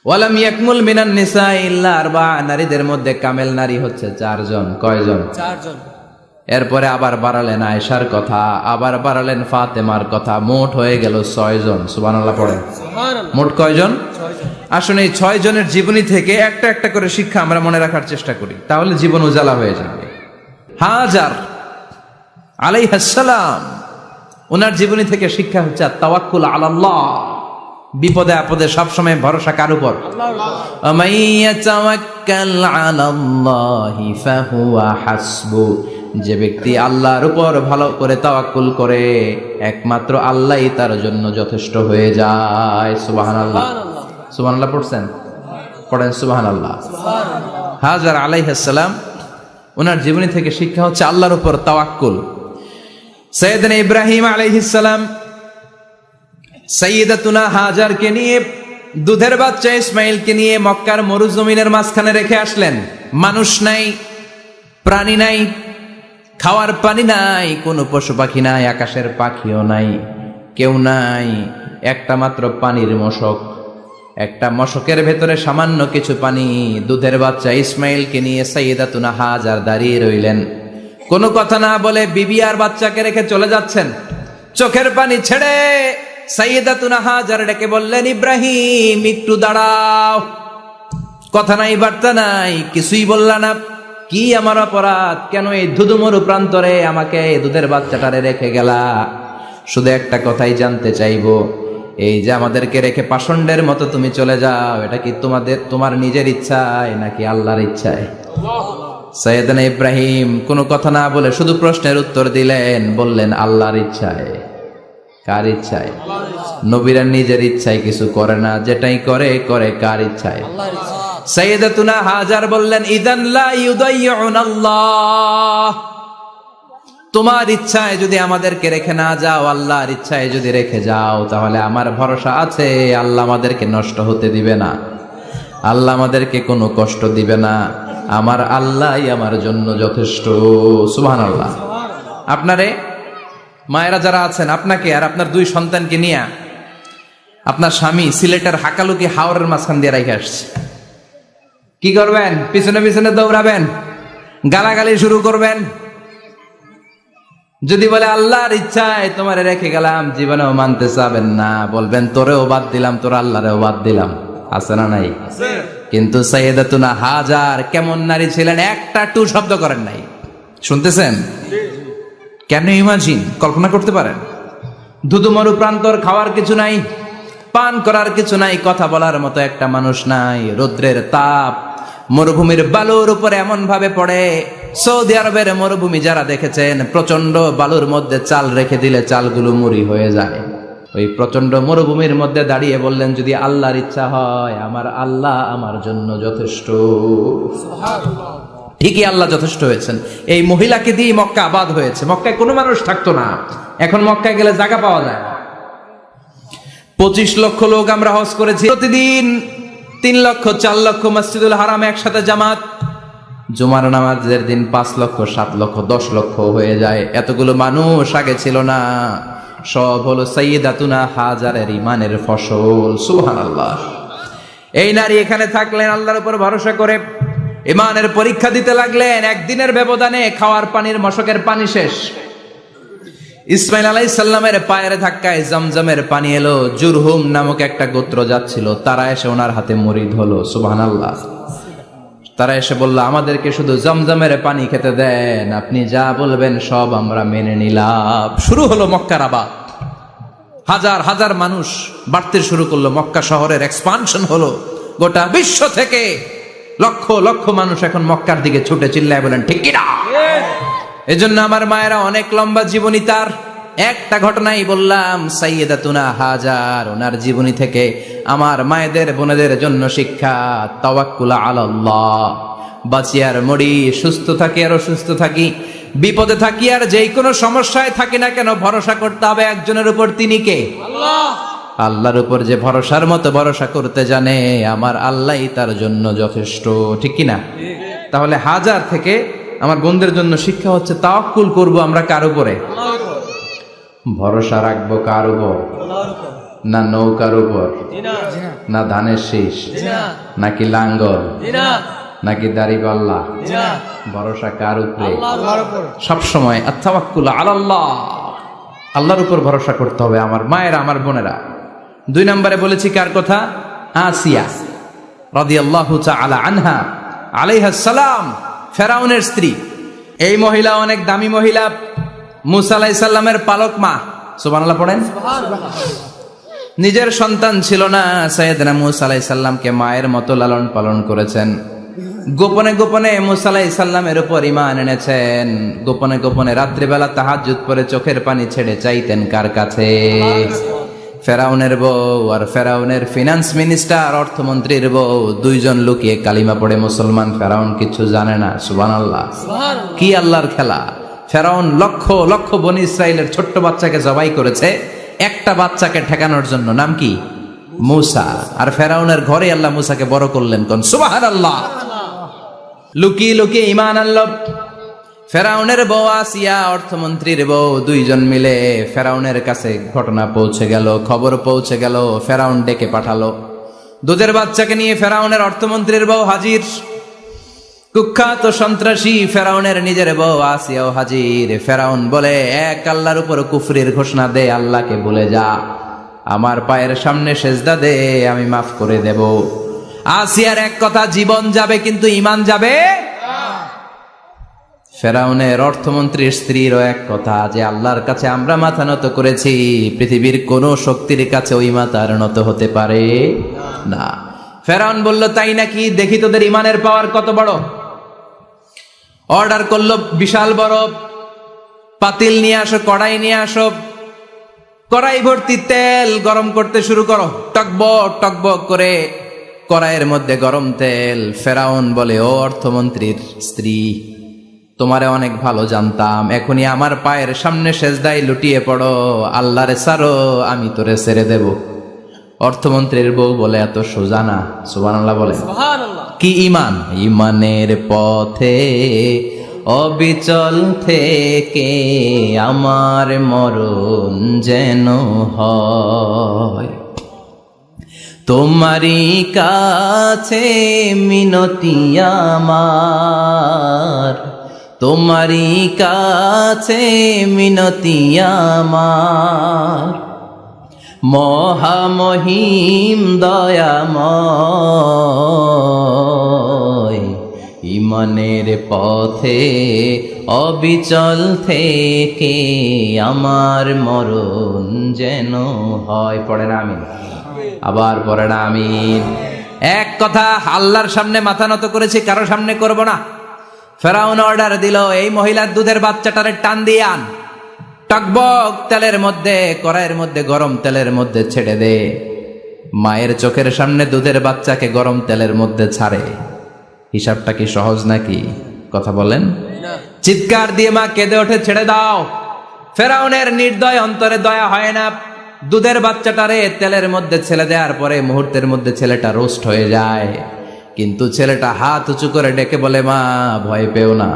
A: ওয়ালাম ইয়াকমুল মিনান নিসা ইল্লা 4, নারীদের মধ্যে কামেল নারী হচ্ছে 4 জন। কয়জন? 4 জন। এরপরে আবার বাড়ালেন আয়েশার কথা, আবার বাড়ালেন ফাতেমার কথা, মোট হয়ে গেল 6 জন। সুবহানাল্লাহ পড়েন। মোট কয়জন? 6 জন। আসুন এই 6 জনের জীবনী থেকে একটা একটা করে শিক্ষা আমরা মনে রাখার চেষ্টা করি, তাহলে জীবন উজালা হয়ে যাবে। হাজার আলাইহিস সালাম, ওনার জীবনী থেকে শিক্ষা হচ্ছে তাওয়াক্কুল আলাল্লাহ। বিপদে আপদে সবসময় ভরসা কার উপর? আল্লাহ। মাইয়া তাওয়াক্কাল আলাল্লাহি ফাহুয়া হাসবু, যে ব্যক্তি আল্লাহর উপর ভালো করে তাওয়াক্কুল করে একমাত্র আল্লাহই তার জন্য যথেষ্ট হয়ে যায়। সুবহানাল্লাহ। সুবহানাল্লাহ পড়ছেন? পড়েন সুবহানাল্লাহ। হাজার আলাইহিস সালাম, ওনার জীবনী থেকে শিক্ষা হচ্ছে আল্লাহর উপর তাওয়াক্কুল। সাইয়েদনা ইব্রাহিম আলাইহিস সালাম সাইয়্যিদাতুনা হাজারকে নিয়ে, দুধের বাচ্চা ইসমাইলকে নিয়ে মক্কার মরুজমিনের মাঝখানে রেখে আসলেন। মানুষ নাই, প্রাণী নাই, খাওয়ার পানি নাই, কোনো পশু পাখি নাই, আকাশের পাখিও নাই, কেউ নাই, একটা মাত্র পানির মশক। একটা মশকের ভেতরে সামান্য কিছু পানি। দুধের বাচ্চা ইসমাইলকে নিয়ে সাইয়্যিদাতুনা হাজার দাঁড়িয়ে রইলেন। কোনো কথা না বলে বিবি আর বাচ্চাকে রেখে চলে যাচ্ছেন। চোখের পানি ছেড়ে সাইয়্যিদাতুনা হাজার ডেকে বললেন, ইব্রাহিম একটু দাঁড়াও। কথা নাই, বার্তা নাই, কিছুই বললা না। কি আমার অপরাধ? কেন এই ধুধুমরু প্রান্তরে আমাকে দুধের বাচ্চাটারে রেখে গেলা? শুধু একটা কথাই জানতে চাইবো, এই যে আমাদেরকে রেখে পাষণ্ডের মতো তুমি চলে যাও, এটা কি তোমার নিজের ইচ্ছায় নাকি আল্লাহর ইচ্ছায়? সাইয়েদনা ইব্রাহিম কোনো কথা না বলে শুধু প্রশ্নের উত্তর দিলেন, বললেন আল্লাহর ইচ্ছায়। কার ইচ্ছায়? নবীরা নিজের ইচ্ছায় কিছু করে না, যেটাই করে করে কার ইচ্ছায়? আল্লাহর ইচ্ছায়। সাইয়্যিদাতুনা হাজার বললেন, ইদান লা ইউদাইয়ুনাল্লাহ, তোমার ইচ্ছায় যদি আমাদেরকে রেখে না যাও, আল্লাহর ইচ্ছায় যদি রেখে যাও, তাহলে আমার ভরসা আছে আল্লাহ আমাদেরকে নষ্ট হতে দিবে না, আল্লাহ আমাদেরকে কোনো কষ্ট দিবে না, আমার আল্লাহই আমার জন্য যথেষ্ট। সুবহানাল্লাহ। আপনারে মায়েরা যারা আছেন, আপনাকে আর আপনার 2 সন্তানকে নিয়ে আপনার স্বামী সিলেটের হাকালুকি হাওরের মাঝখান দিয়ে রেখে আসছে। কি করবেন? পিছনে পিছনে দৌড়াবেন, গালাগালি শুরু করবেন। যদি বলে আল্লাহর ইচ্ছায় তোমারে রেখে গেলাম, জীবনেও মানতে চাবেন না, বলবেন তোরেও বাদ দিলাম, তোর আল্লাহরেও বাদ দিলাম। আছে না নাই? কিন্তু সাইয়্যিদাতুনা হাজার কেমন নারী ছিলেন? একটা টু শব্দ করেন নাই। শুনতেছেন? কেন ইমাজিন, কল্পনা করতে পারেন? ধুধুমরু প্রান্তর, খাওয়ার কিছু নাই, পান করার কিছু নাই, কথা বলার মতো একটা মানুষ নাই, রৌদ্রের তাপ মরুভূমির বালুর উপরে এমন ভাবে পড়ে। সৌদি আরবের মরুভূমি যারা দেখেছেন, প্রচন্ড বালুর মধ্যে চাল রেখে দিলে চালগুলো মুড়ি হয়ে যায়। ওই প্রচন্ড মরুভূমির মধ্যে দাঁড়িয়ে বললেন, যদি আল্লাহর ইচ্ছা হয়, আমার আল্লাহ আমার জন্য যথেষ্ট। ঠিকই আল্লাহ যথেষ্ট হয়েছেন। এই মহিলাকে দিয়ে মক্কা আবাদ হয়েছে। মক্কায় কোনো মানুষ থাকতো না, এখন মক্কায় গেলে জায়গা পাওয়া যায় না। 25 লক্ষ লোক আমরা হজ করেছি, প্রতিদিন 3 লক্ষ 4 লক্ষ মসজিদুল হারাম একসাথে জামাত। জুমার নামাজের দিন 5 লক্ষ 7 লক্ষ 10 লক্ষ হয়ে যায়। এতগুলো মানুষ আগে ছিল না। সব হলো সাইয়্যিদাতুনা হাজারের ইমানের ফসল। সুবহানাল্লাহ। এই নারী এখানে থাকলেন আল্লাহর উপর ভরসা করে, ইমানের পরীক্ষা দিতে লাগলেন। একদিনের ব্যবধানে খাওয়ার পানির মশকের পানি শেষ। ইসমাইল আলাইহিস সালামের পায়ের ধাক্কায় জমজমের পানি এলো। জুরহুম নামক একটা গোত্র যাচ্ছিল, তারা এসে ওনার হাতে মুরিদ হলো। সুবহানাল্লাহ। তারা এসে বলল, আমাদেরকে শুধু জমজমের পানি খেতে দেন, আপনি যা বলবেন সব আমরা মেনে নিলাম। শুরু হলো মক্কার আবাদ। হাজার হাজার মানুষ বাড়তে শুরু করলো। মক্কা শহরের এক্সপানশন হলো। গোটা বিশ্ব থেকে লক্ষ লক্ষ মানুষ এখন মক্কার দিকে ছুটে চিল্লায় বলেন ঠিক কিনা? এজন্য আমার মায়েরা অনেক লম্বা জীবনী। তার একটা ঘটনাই বললাম, সাইয়্যিদাতুনা হাজার, ওনার জীবনী থেকে আমার মায়েদের বোনেদের জন্য শিক্ষা। তাওয়াক্কুল আলাল্লাহ। বাঁচি আর মরি, সুস্থ থাকি আর অসুস্থ থাকি, বিপদে থাকি আর যেই কোনো সমস্যায় থাকি না কেন, ভরসা করতে হবে একজনের উপর। তিনি কে? আল্লাহ। আল্লাহর উপর যে ভরসার মতো ভরসা করতে জানে, আমার আল্লাহই তার জন্য যথেষ্ট। ঠিক কিনা? তাহলে হাজার থেকে আমার বোনদের জন্য শিক্ষা হচ্ছে, তাওয়াক্কুল করব আমরা কার উপরে? ভরসা রাখবো কার উপর? না নৌকার উপর, না ধানের শীষ, নাকি লাঙ্গল, নাকি দাড়িপাল্লা? ভরসা কার উপরে? সবসময় আত-তাওয়াক্কুল আলাল্লাহ, আল্লাহর উপর ভরসা করতে হবে আমার মায়েরা, আমার বোনেরা। 2 নম্বরে বলেছি কার কথা? আসিয়া রাদিয়াল্লাহু তাআলা আনহা আলাইহাস সালাম, ফেরাউনের স্ত্রী। এই মহিলা অনেক দামি মহিলা, মুসা আলাইহিস সালামের পালক মা। সুবহানাল্লাহ পড়েন। নিজের সন্তান ছিল না, সাইয়েদনা মুসা আলাইহিস সালামকে মায়ের মতো লালন পালন করেছেন। গোপনে গোপনে মুসা আলাইহিস সালামের উপর ঈমান এনেছেন। গোপনে গোপনে রাত্রিবেলা তাহাজ্জুদ পড়ে চোখের পানি ছেড়ে চাইতেন কার কাছে? ফেরাউনের বউ আর ফেরাউনের ফিনান্স মিনিস্টার, অর্থমন্ত্রীর বউ, 2 জন লুকিয়ে কালিমা পড়ে মুসলমান। ফেরাউন কিছু জানে না। সুবহানাল্লাহ। কি আল্লাহর খেলা! ফেরাউন লক্ষ লক্ষ বনি ইসরাইলের ছোট্ট বাচ্চাকে জবাই করেছে একটা বাচ্চাকে ঠেকানোর জন্য। নাম কি? মুসা। আর ফেরাউনের ঘরে আল্লাহ মুসাকে বড় করলেন। কোন সুবহানাল্লাহ। লুকিয়ে লুকিয়ে ঈমান আনলো। ফেরাউনের বউ আসিয়া, অর্থমন্ত্রীর বউ, 2 জন মিলে ফেরাউনের কাছে ঘটনা পৌঁছে গেল, খবর পৌঁছে গেল। ফেরাউন ডেকে পাঠালো। দুধের বাচ্চাকে নিয়ে ফেরাউনের অর্থমন্ত্রীর বউ হাজির। কুখ্যাত সন্ত্রাসী ফেরাউনের নিজের বউ আসিয়াও হাজির। ফেরাউন বলে, এক আল্লাহর উপর কুফরির ঘোষণা দে, আল্লাহকে বলে যা, আমার পায়ের সামনে সেজদা দে, আমি মাফ করে দেব। আসিয়ার এক কথা, জীবন যাবে কিন্তু ঈমান যাবে। ফেরাউনের অর্থমন্ত্রীর স্ত্রীরও এক কথা, যে আল্লাহর কাছে আমরা মাথা নত করেছি, পৃথিবীর কোন শক্তির কাছে ওই মাথার নত হতে পারে না। ফেরাউন বলল, তাই নাকি? দেখি তোদের ঈমানের পাওয়ার কত বড়। অর্ডার করলো, বিশাল বড় পাতিল নিয়ে আসো, কড়াই নিয়ে আসো, কড়াই ভর্তি তেল গরম করতে শুরু করো। টকবক টকবক করে কড়াইয়ের মধ্যে গরম তেল। ফেরাউন বলে, ও অর্থমন্ত্রীর স্ত্রী, তোমারে অনেক ভালো জানতাম, এখনই আমার পায়ের সামনে সেজদায় লুটিয়ে পড়ো, আল্লাহরে ছাড়ো, আমি তোরে ছেড়ে দেব। অর্থমন্ত্রীর বউ বলে, এত সোজা না। সুবহানাল্লাহ বলে। কি ঈমান? ঈমানের পথে অবিচল থেকে আমার মরণ যেন হয়, তোমারই কাছে মিনতি আমার, তোমারই কাছে মিনতি আমার, মহামহিম দয়াময়, ঈমানের পথে অবিচল থেকে আমার মরণ যেন হয়। পড়ে না আমিন? আবার পড়ে না আমিন? এক কথা, আল্লাহর সামনে মাথা নত করেছি, কারো সামনে করব না। ফেরাউন অর্ডার দিল, এই মহিলার দুধের বাচ্চাটারে টান দিয়ে আন, টকবক তেলের মধ্যে, কড়াইয়ের মধ্যে গরম তেলের মধ্যে ছেড়ে দে। মায়ের চোখের সামনে দুধের বাচ্চাকে গরম তেলের মধ্যে ছাড়ে। হিসাবটা কি সহজ নাকি? কথা বলেন, চিৎকার দিয়ে মা কেঁদে ওঠে, ছেড়ে দাও। ফেরাউনের নির্দয় অন্তরে দয়া হয় না। দুধের বাচ্চাটারে তেলের মধ্যে ছেলে দেওয়ার পরে মুহূর্তের মধ্যে ছেলেটা রোস্ট হয়ে যায়, কিন্তু ছেলেটা হাত উঁচু করে ডেকে বলে, মা ভয় পেও না,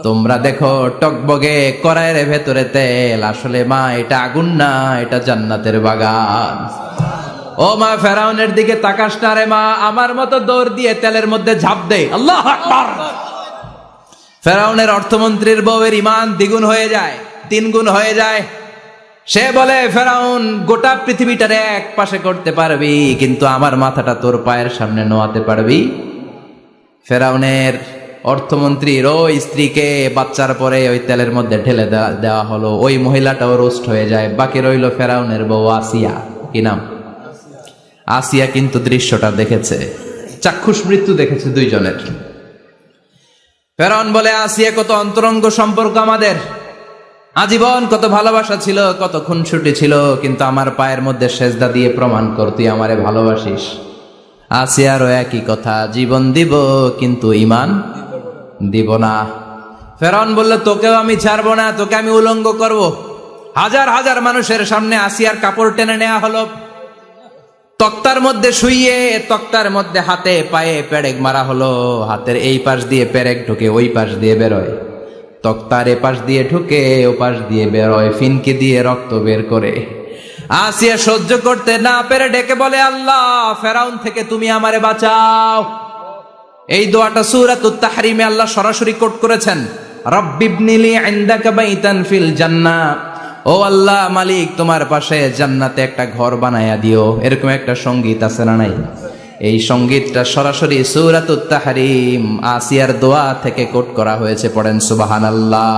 A: তোমরা দেখো টকবগে কড়াইয়ের ভেতরে তেল, আসলে মা এটা আগুন না, এটা জান্নাতের বাগান। ও মা, ফেরাউনের দিকে তাকাস না রে মা, আমার মতো দৌড় দিয়ে তেলের মধ্যে ঝাঁপ দে। আল্লাহু আকবার। ফেরাউনের অর্থমন্ত্রীর বউয়ের ঈমান দ্বিগুণ হয়ে যায়, 3 গুণ হয়ে যায়। সে বলে, ফেরাউন গোটা পৃথিবীটারে এক পাশে করতে পারবি, কিন্তু আমার মাথাটা তোর পায়ের সামনে নোয়াতে পারবি? ফেরাউনের অর্থমন্ত্রীর ওই স্ত্রীকে বাচ্চার পরে ওই তেলের মধ্যে ঢেলে দেওয়া হলো, ওই মহিলাটাও রোস্ট হয়ে যায়। বাকি রইল ফেরাউনের বউ আসিয়া। কি নাম? আসিয়া কিন্তু দৃশ্যটা দেখেছে, চাক্ষুষ মৃত্যু দেখেছে দুইজনের। ফেরাউন বলে, আসিয়া কত অন্তরঙ্গ সম্পর্ক আমাদের, আজীবন কত ভালোবাসা ছিল, কত খুনসুটি ছিল, কিন্তু আমার পায়ের মধ্যে সেজদা দিয়ে প্রমাণ কর তুই আমারে ভালোবাসিস। আসিয়ারও একই কথা, জীবন দিব কিন্তু ঈমান দিব না। ফেরাউন বলল, তোকেও আমি ছাড়বো না, তোকে আমি উলঙ্গ করব। হাজার হাজার মানুষের সামনে আসিয়ার কাপড় টেনে নেওয়া হলো, তক্তার মধ্যে শুইয়ে তক্তার মধ্যে হাতে পায়ে পেরেক মারা হলো। হাতের এই পাশ দিয়ে পেরেক ঢুকে ওই পাশ দিয়ে বেরোয়, তক্তার এ পাশ দিয়ে ঢুকে ও পাশ দিয়ে বেরোয়, ফিনকে দিয়ে রক্ত বের করে। আসিয়া সহ্য করতে না পেরে ডেকে বলে, আল্লাহ, ফেরাউন থেকে তুমি আমারে বাঁচাও। এই দোয়াটা সূরাতুত তাহরিমে আল্লাহ সরাসরি কোট করেছেন, রব্বিবনিলি ইনদাকা বাইতান ফিল জান্নাহ। ও আল্লাহ মালিক, তোমার পাশে জান্নাতে একটা ঘর বানায়া দিও। এরকম একটা সঙ্গীত আছে না নাই? এই সঙ্গীতটা সরাসরি সূরাতুত তাহরিম আসিয়ার দোয়া থেকে কোট করা হয়েছে। পড়েন সুবহানাল্লাহ।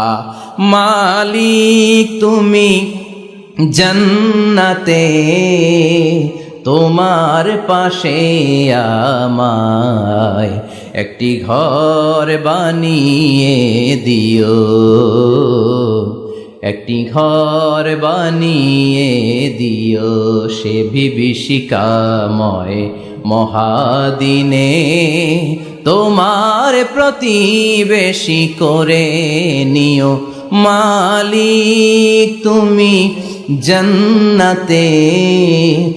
A: মালিক তুমি জান্নাতে, তোমার পাশে আমায় একটি ঘর বানিয়ে দিও, একটি ঘর বানিয়ে দিও, সে বিভীষিকাময় মহাদিনে তোমার প্রতিবেশী করে নিও। মালিক তুমি জান্নাতে,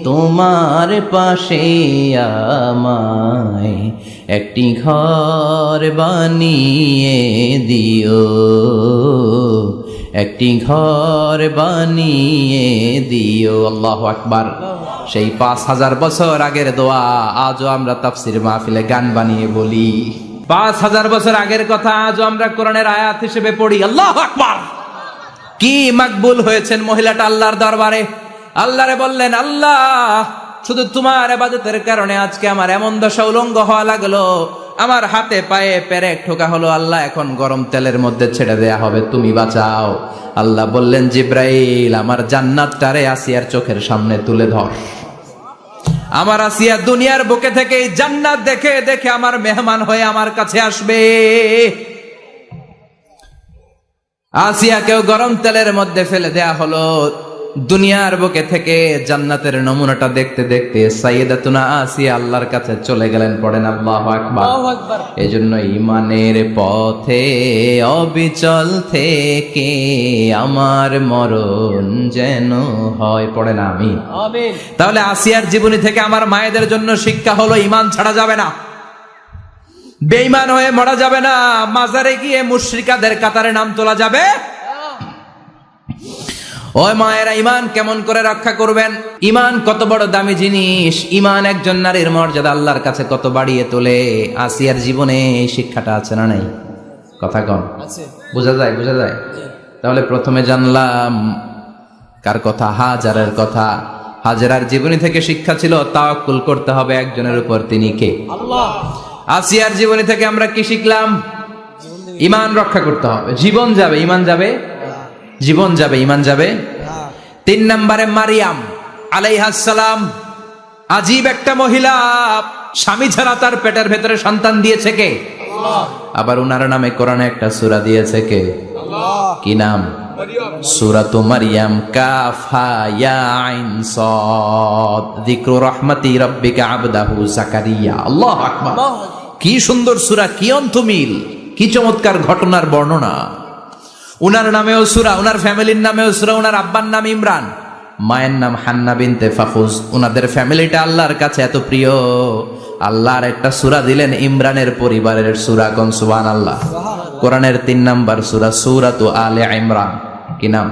A: তোমার পাশে আমায় একটি ঘর বানিয়ে দিও, একটি ঘর বানিয়ে দিও। আল্লাহু আকবার। সেই 5000 বছর আগের দোয়া আজও আমরা তাফসীর মাহফিলে গান বানিয়ে বলি। 5000 বছর আগের কথা আজও আমরা কোরআনের আয়াত হিসেবে পড়ি। আল্লাহু আকবার। কি মাকবুল হয়েছেন মহিলাটা আল্লাহর দরবারে। আল্লাহরে বললেন, আল্লাহ, শুধু তোমার ইবাদতের কারণে আজকে আমার এমন দশা উলঙ্গ হওয়া লাগলো, আমার হাতে পায়ে পেরেক ঠোকা হলো। আল্লাহ, এখন গরম তেলের মধ্যে ছেড়ে দেয়া হবে, তুমি বাঁচাও। আল্লাহ বললেন, জিব্রাইল, আমার জান্নাতটারে আসিয়ার চোখের সামনে তুলে ধর। আমার আসিয়া দুনিয়ার বুকে থেকে জান্নাত দেখে দেখে আমার মেহমান হয়ে আমার কাছে আসবে। আসিয়াকেও গরম তেলের মধ্যে ফেলে দেয়া হলো। দুনিয়ার বুকে থেকে জান্নাতের নমুনাটা দেখতে দেখতে সাইয়েদাতুনা আসিয়া আল্লাহর কাছে চলে গেলেন। পড়েন আল্লাহু আকবার। এজন্য ঈমানের পথে অবিচল থেকে আমার মরণ যেন হয়। পড়েন আমিন। তাহলে আসিয়ার জীবনী থেকে আমার মায়েদের জন্য শিক্ষা হলো, ঈমান ছাড়া যাবে না, বেঈমান হয়ে মরা যাবে না, মাজারে গিয়ে মুশরিকাদের কাতারে নাম তোলা যাবে। ওই মায়েরা ঈমান কেমন করে রক্ষা করবেন? ঈমান কত বড় দামি জিনিস। ঈমান একজন নারীর মর্যাদা আল্লাহর কাছে কত বাড়িয়ে তোলে। আসিয়ার জীবনে এই শিক্ষাটা আছে না নাই? কথা কম আছে, বোঝা যায়? বোঝা যায়। তাহলে প্রথমে জানলাম কার কথা? হাজারের কথা। হাজারার জীবনী থেকে শিক্ষা ছিল তাওয়াক্কুল করতে হবে একজনের উপর, তিনি কে? আল্লাহ। আসিয়ার জীবনী থেকে আমরা কি শিখলাম? ঈমান রক্ষা করতে হবে। জীবন যাবে, ঈমান যাবে, জীবন যাবে, ঈমান যাবে। 3 নম্বরে মারিয়াম আলাইহিস সালাম, আজীব একটা মহিলা, স্বামী ছাড়া তার পেটের ভেতরে সন্তান দিয়েছে কে? আল্লাহ। আবার উনার নামে কোরআনে একটা সূরা দিয়েছে কে? আল্লাহ। কি নাম? সূরাতু মারইয়াম। কাফ হা ইয়া আইন সাদ, যিকরু রাহমাতি রাব্বিকা আবদাহু যাকারিয়া। আল্লাহু আকবার। কি সুন্দর সূরা, কি অন্তমিল। কি চমৎকার ঘটনার বর্ণনা। উনার নামেও সূরা, উনার ফ্যামিলির নামেও সূরা, উনার আব্বার নাম ইমরান, মায়ের নাম হান্না বিনতে ফাখুজ। উনাদের ফ্যামিলিটা আল্লাহর কাছে এত প্রিয়, আল্লাহর একটা সূরা দিলেন ইমরানের পরিবারের সূরা। কোন সুবহানাল্লাহ। কোরআনের 3 নাম্বার সূরা, সূরাতু আলে ইমরান। কি নাম?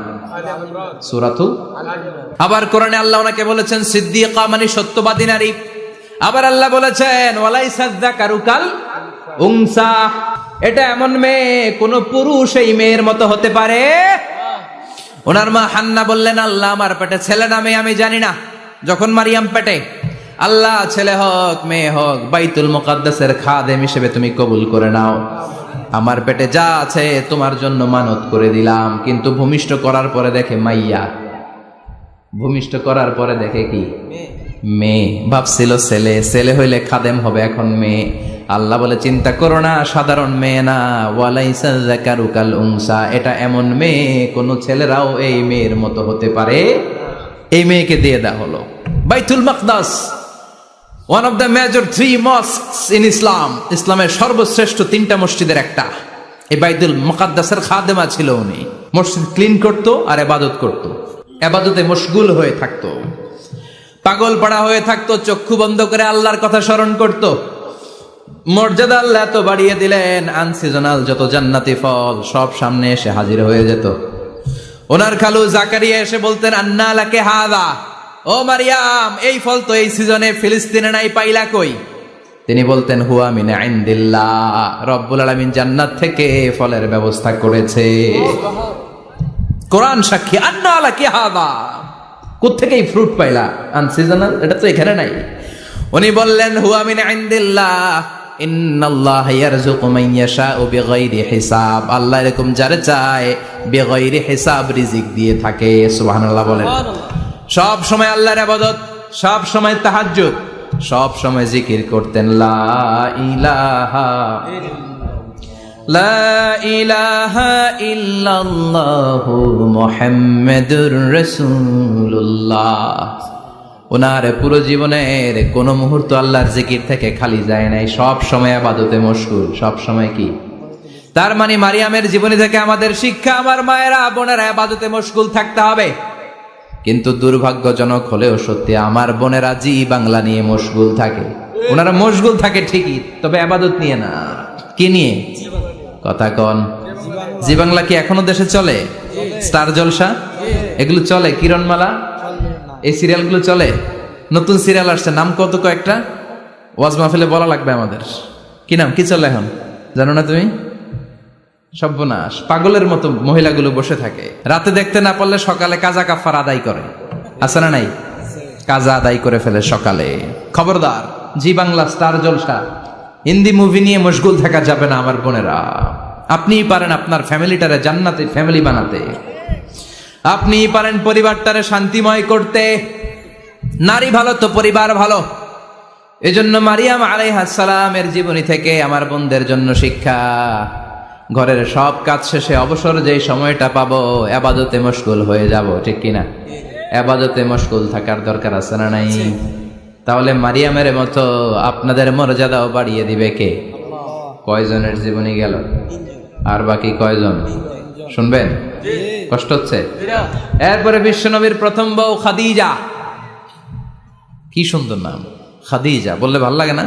A: সূরাতু। আবার কোরআনে আল্লাহ ওনাকে বলেছেন সিদ্দিকা, মানে সত্যবাদী নারী। আবার আল্লাহ বলেছেন ওয়ালাইসা যাকারু কাল উনসা, এটা এমন মেয়ে কোন পুরুষ এই মেয়ের মতো হতে পারে? ওনার মা হান্না বললেন আল্লাহ আমার পেটে ছেলে না মেয়ে আমি জানি না। যখন মারিয়াম পেটে, আল্লাহ ছেলে হোক মেয়ে হোক বাইতুল মুকাদ্দাসের খাদেম হিসেবে তুমি কবুল করে নাও। আমার পেটে যা আছে তোমার জন্য মানত করে দিলাম। কিন্তু ভূমিষ্ঠ করার পরে দেখে মাইয়া, ভূমিষ্ঠ করার পরে দেখে কি? মেয়ে। ভাবছিল ছেলে, ছেলে হইলে খাদেম হবে, এখন মেয়ে। আল্লাহ বলে চিন্তা করো না, সাধারণ মেয়ে না, ওয়ালাইসা যাকারু কাল উনসা, এটা এমন মেয়ে কোন ছেলেরাও এই মেয়ের মতো হতে পারে। এই মেয়েকে দিয়ে দেওয়া হলো বাইতুল মাকদাস, one of the major 3 mosques in Islam, ইসলামের সর্বশ্রেষ্ঠ 3টা মসজিদের একটা। এই বাইতুল মুকাদ্দাসের খাদেমা ছিল উনি। মসজিদ ক্লিন করতো আর ইবাদত করতো, ইবাদতে মশগুল হয়ে থাকতো, পাগল পাড়া হয়ে থাকতো, চক্ষু বন্ধ করে আল্লাহর কথা স্মরণ করতো। মর্যাদা আল্লাহ এত বাড়িয়ে দিলেন, আনসিজনাল যত জান্নাতি ফল সব সামনে এসে হাজির হয়ে যেত। ওনার খালু জাকারিয়া এসে বলতেন আন্না লাকে হাদা, ও মারিয়াম এই ফল তো এই সিজনে ফিলিস্তিনে নাই, পাইলা কই? তিনি বলতেন হুয়া মিন ইনদিল্লাহ, রব্বুল আলামিন জান্নাত থেকে ফলের ব্যবস্থা করেছে। কোরআন সাক্ষী, আন্না লাকে হাদা, কোত্থেকে এই ফ্রুট পাইলা? আনসিজনাল, এটা তো এখানে নাই। উনি বললেন হুয়া মিন ইনদিল্লাহ, ইন্নাল্লাহা ইয়ারযুকু মান ইয়াশাউ বিগাইরি হিসাব, আল্লাহ এরকম যারে চায় বিগাইরি হিসাব রিজিক দিয়ে থাকে। সুবহানাল্লাহ বলেন। সব সময় আল্লাহর ইবাদত, সব সময় তাহাজ্জুদ, সব সময় জিকির করতেন লা ইলাহা লা ইলাহা ইল্লাল্লাহু মুহাম্মাদুর রাসূলুল্লাহ। ওনার পুরো জীবনের কোন মুহূর্ত আল্লাহর জিকির থেকে খালি যায় নাই, সব সময় ইবাদতে মশগুল, সব সময় কি? তার মানে মারিয়ামের জীবনী থেকে আমাদের শিক্ষা, আমার মায়েরা বোনেরা ইবাদতে মশগুল থাকতে হবে। কিন্তু দুর্ভাগ্যজনক হলেও সত্যি, আমার বোনেরা জি বাংলা নিয়ে মশগুল থাকে। ওনারা মশগুল থাকে ঠিকই, তবে ইবাদত নিয়ে না। কি নিয়ে? কথা কন। জি বাংলা কি এখনো দেশে চলে? স্টার জলসা এগুলো চলে, কিরণমালা, এই সিরিয়ালগুলো চলে। নতুন সিরিয়াল আসছে, নাম কত কয়েকটা, ওয়াজ মাহফিলে বলা লাগবে আমাদের। কি নাম, কি চলে এখন জানো না তুমি? সর্বনাশ, পাগলের মতো মহিলাগুলো বসে থাকে, রাতে দেখতে না পারলে সকালে কাজা কাফার আদায় করে। আছে না নাই? কাজা আদায় করে ফেলে সকালে। খবরদার, জি বাংলা, স্টার জলসা, হিন্দি মুভি নিয়ে মশগুল থাকা যাবে না আমার বোনেরা। আপনিই পারেন আপনার ফ্যামিলিটারে জান্নাতে ফ্যামিলি বানাতে, আপনিই পারেন পরিবারটারে শান্তিময় করতে। নারী ভালো তো পরিবার ভালো। এজন্য মারিয়াম আলাইহিস সালামের জীবনী থেকে আমার বোনদের জন্য শিক্ষা, ঘরের সব কাজ শেষে অবসর যে সময়টা পাবো ইবাদতে মশগুল হয়ে যাব, ঠিক কিনা? ইবাদতে মশগুল থাকার দরকার আছে না নাই? তাহলে মারিয়ামের মতো আপনাদের মর্যাদাও বাড়িয়ে দিবে কে? কয়জনের জীবনী গেল? আর বাকি কয়জন শুনবেন? কষ্ট হচ্ছে? এরপরে বিশ্বনবীর প্রথম বউ খাদিজা। কি সুন্দর নাম, খাদিজা বললে ভালো লাগে না?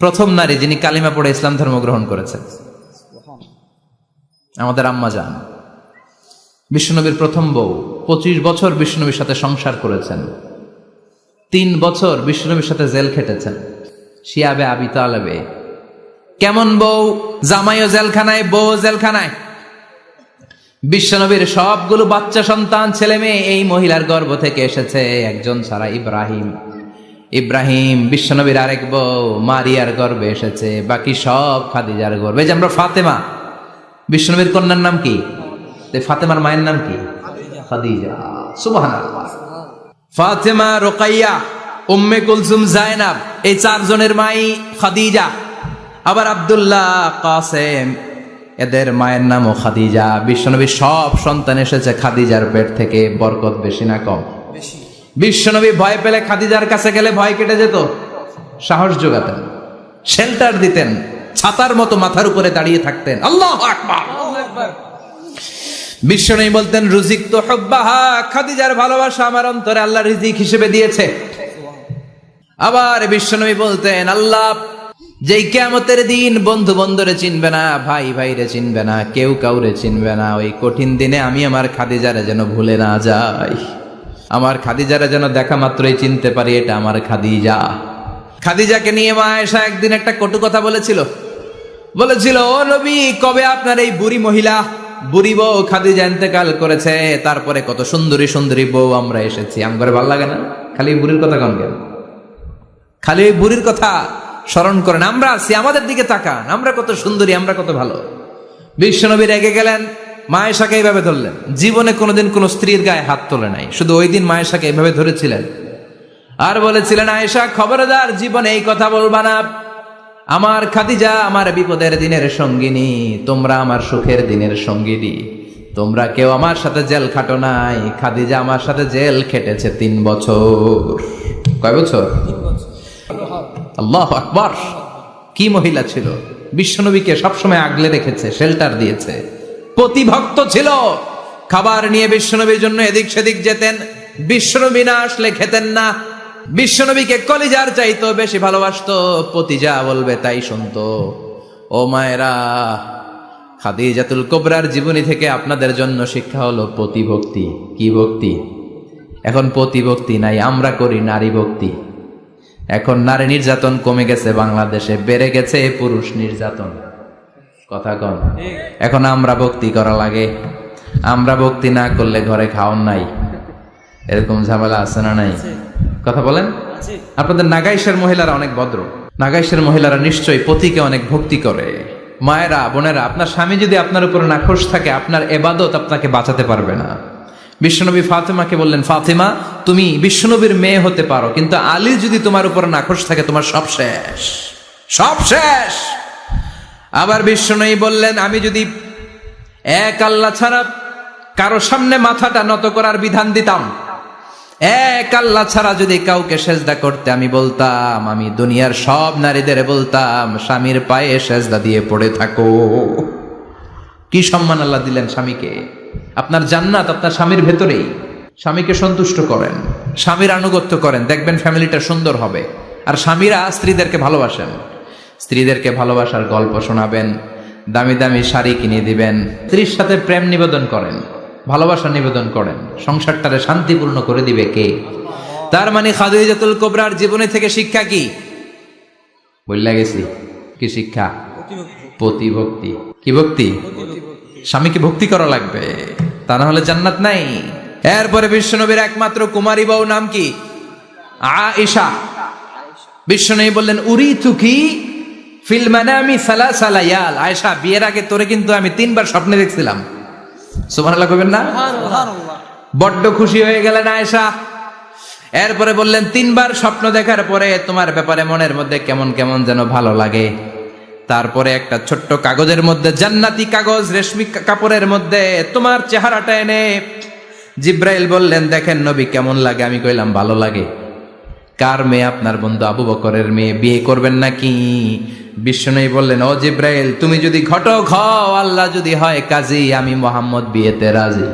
A: প্রথম নারী যিনি কালিমা পড়ে ইসলাম ধর্ম গ্রহণ করেছেন, আমাদের আম্মা জান। বিশ্বনবীর প্রথম বউ, 25 বছর বিশ্বনবীর সাথে সংসার করেছেন, 3 বছর বিশ্বনবীর সাথে জেল খেটেছেন, শিয়াবে আবি তালেবে। কেমন বউ? জামাইও জেলখানায়, বউ জেলখানায়। বিশ্বনবীর সবগুলো বাচ্চা সন্তান, ছেলে মেয়ে এই মহিলার গর্ভ থেকে এসেছে, একজন ছাড়া, ইব্রাহিম। ইব্রাহিম বিশ্বনবীর আরেক বউ মারিয়ার গর্ভে এসেছে, বাকি সব খাদিজার গর্ভে। যে আমরা ফাতেমা, বিশ্বনবীর কন্যার নাম কি? ফাতেমার মায়ের নাম কি? খাদিজা। সুবহানাল্লাহ। ফাতেমা, রুকাইয়া, উম্মে কুলসুম, জায়নাব, এই 4 জনের মাই খাদিজা। আবার আব্দুল্লাহ, কাসেম, এদের মায়ের নামও খাদিজা। বিশ্বনবীর সব সন্তান এসেছে খাদিজার পেট থেকে। বরকত বেশি না কম? বিশ্বনবী ভয় পেলে খাদিজার কাছে গেলে ভয় কেটে যেত, সাহস যোগাতেন, শেল্টার দিতেন। ছাতার মতো মাথার উপরে দাঁড়িয়ে থাকতেন। আল্লাহু আকবার। বিশ্বনবী বলতেন রুজিক তো হুব্বাহা, খাদিজার ভালোবাসা আমার অন্তরে আল্লাহ রিজিক হিসেবে দিয়েছে। আবার বিশ্বনবী বলতেন আল্লাহ যেই কিয়ামতের দিন বন্ধু বন্ধুরে চিনবে না, ভাই ভাইরে চিনবে না, কেউ কাউরে চিনবে না, ওই কঠিন দিনে আমি আমার খাদিজারে যেন ভুলে না যাই, আমার খাদিজারে যেন দেখা মাত্রই চিনতে পারি এটা আমার খাদিজা। খাদিজাকে নিয়ে মা আয়েশা একদিন একটা কটু কথা বলেছিল, ও নবী কবে আপনার এই বুড়ি মহিলা, বুড়ি বউ খাদিজা ইন্তেকাল করেছে, তারপরে কত সুন্দরী সুন্দরী বউ আমরা এসেছি, আমার ভালো লাগে না? খালি বুড়ির কথা কন কেন? খালি ওই বুড়ির কথা স্মরণ করেন, আমরা আছি, আমাদের দিকে তাকান, আমরা কত সুন্দরী, আমরা কত ভালো। বিশ্বনবী রেগে গেলেন, মা আয়েশাকে এইভাবে ধরলেন। জীবনে কোনোদিন কোন স্ত্রীর গায়ে হাত তোলে নাই, শুধু ওই দিন মা আয়েশাকে এইভাবে ধরেছিলেন আর বলেছিলেন আয়েশা খবরদার জীবনে এই কথা বলবা না, আমার খাদিজা আমার বিপদের দিনের সঙ্গিনী, তোমরা আমার সুখের দিনের সঙ্গিনী, তোমরা কেউ আমার সাথে জেল খাটো নাই, খাদিজা আমার সাথে জেল খেটেছে 3 বছর। কয় বছর? আল্লাহু আকবার। কি মহিলা ছিল, বিশ্বনবীকে সবসময় আগলে রেখেছে, শেল্টার দিয়েছে, প্রতিভক্ত ছিল। খাবার নিয়ে বিশ্বনবীর জন্য এদিক সেদিক যেতেন, বিশ্বনবী না আসলে খেতেন না, বিশ্বনবীকে কলিজার চাইতো বেশি ভালোবাসতো, পতি যা বলবে তাই শুনতো। ও মায়েরা, খাদিজাতুল কুবরার জীবনী থেকে আপনাদের জন্য শিক্ষা হলো প্রতিভক্তি। কি ভক্তি? এখন প্রতিভক্তি নাই, আমরা করি নারী ভক্তি। এখন নারী নির্যাতন কমে গেছে বাংলাদেশে, বেড়ে গেছে পুরুষ নির্যাতন। কথা কন। এখন আমরা ভক্তি করা লাগে, আমরা ভক্তি না করলে ঘরে খাওয়ান নাই, এরকম ঝামেলা আছে না নাই? কথা বলেন। আপনাদের নাগাইশের মহিলারা অনেক ভদ্র, নাগাইশের মহিলারা নিশ্চয়ই পতিকে অনেক ভক্তি করে। মায়েরা বোনেরা, আপনার স্বামী যদি আপনার উপর নাখোশ থাকে, আপনার এবাদত আপনাকে বাঁচাতে পারবে না। বিশ্বনবী ফাতেমাকে বললেন, ফাতেমা তুমি বিশ্বনবীর মেয়ে হতে পারো, কিন্তু আলী যদি তোমার উপর নাখোশ থাকে তোমার সব শেষ, সব শেষ। আবার বিশ্বনবী বললেন, আমি যদি এক আল্লাহ ছাড়া কারো সামনে মাথাটা নত করার বিধান দিতাম, এক আল্লাহ ছাড়া যদি কাউকে সেজদা করতে আমি বলতাম, আমি দুনিয়ার সব নারীদের বলতাম স্বামীর পায়ে সেজদা দিয়ে পড়ে থাকো। কি সম্মান আল্লাহ দিলেন স্বামীকে। আপনার জান্নাত আপনার স্বামীর ভেতরেই। স্বামীকে সন্তুষ্ট করেন, স্বামীর আনুগত্য করেন, দেখবেন ফ্যামিলিটা সুন্দর হবে। আর স্বামীরা স্ত্রীদেরকে ভালোবাসেন, স্ত্রীদেরকে ভালোবাসার গল্প শোনাবেন, দামি দামি শাড়ি কিনে দিবেন, স্ত্রীর সাথে প্রেম নিবেদন করেন, ভালোবাসা নিবেদন করেন, সংসারটারে শান্তিপূর্ণ করে দিবে কে? তার মানে খাদিজাতুল কুবরার জীবনী থেকে শিক্ষা কি? বললা গেছি কি শিক্ষা? প্রতিভক্তি। কি ভক্তি? স্বামীকে ভক্তি করা লাগবে, তা না হলে জান্নাত নাই। এরপরে বিশ্বনবীর একমাত্র কুমারী বউ নাম কি? আয়েশা। বিশ্বনবী বললেন, উরিতুকি ফিল মানামি সালাসা লায়াল। আয়েশা, বিয়ের আগে তোরে কিন্তু আমি 3 বার স্বপ্নে দেখছিলাম। সুবহানাল্লাহ কইবেন না? বড্ড খুশি হয়ে গেলেন আয়েশা। এরপরে বললেন, 3 বার স্বপ্ন দেখার পরে তোমার ব্যাপারে মনের মধ্যে কেমন কেমন যেন ভালো লাগে। তারপরে একটা ছোট্ট কাগজের মধ্যে, জান্নাতি কাগজ, রেশমি কাপড়ের মধ্যে তোমার চেহারাটা এনে জিব্রাইল বললেন, দেখেন নবী কেমন লাগে? আমি কইলাম ভালো লাগে। কার মেয়ে? আপনার বন্ধু আবু বকরের মেয়ে, বিয়ে করবেন নাকি? বিশ্বনবী বললেন, ও জিব্রাইল তুমি যদি ঘটক হও, আল্লাহ যদি হয় কাজী, আমি মুহাম্মদ বিয়েতে রাজি।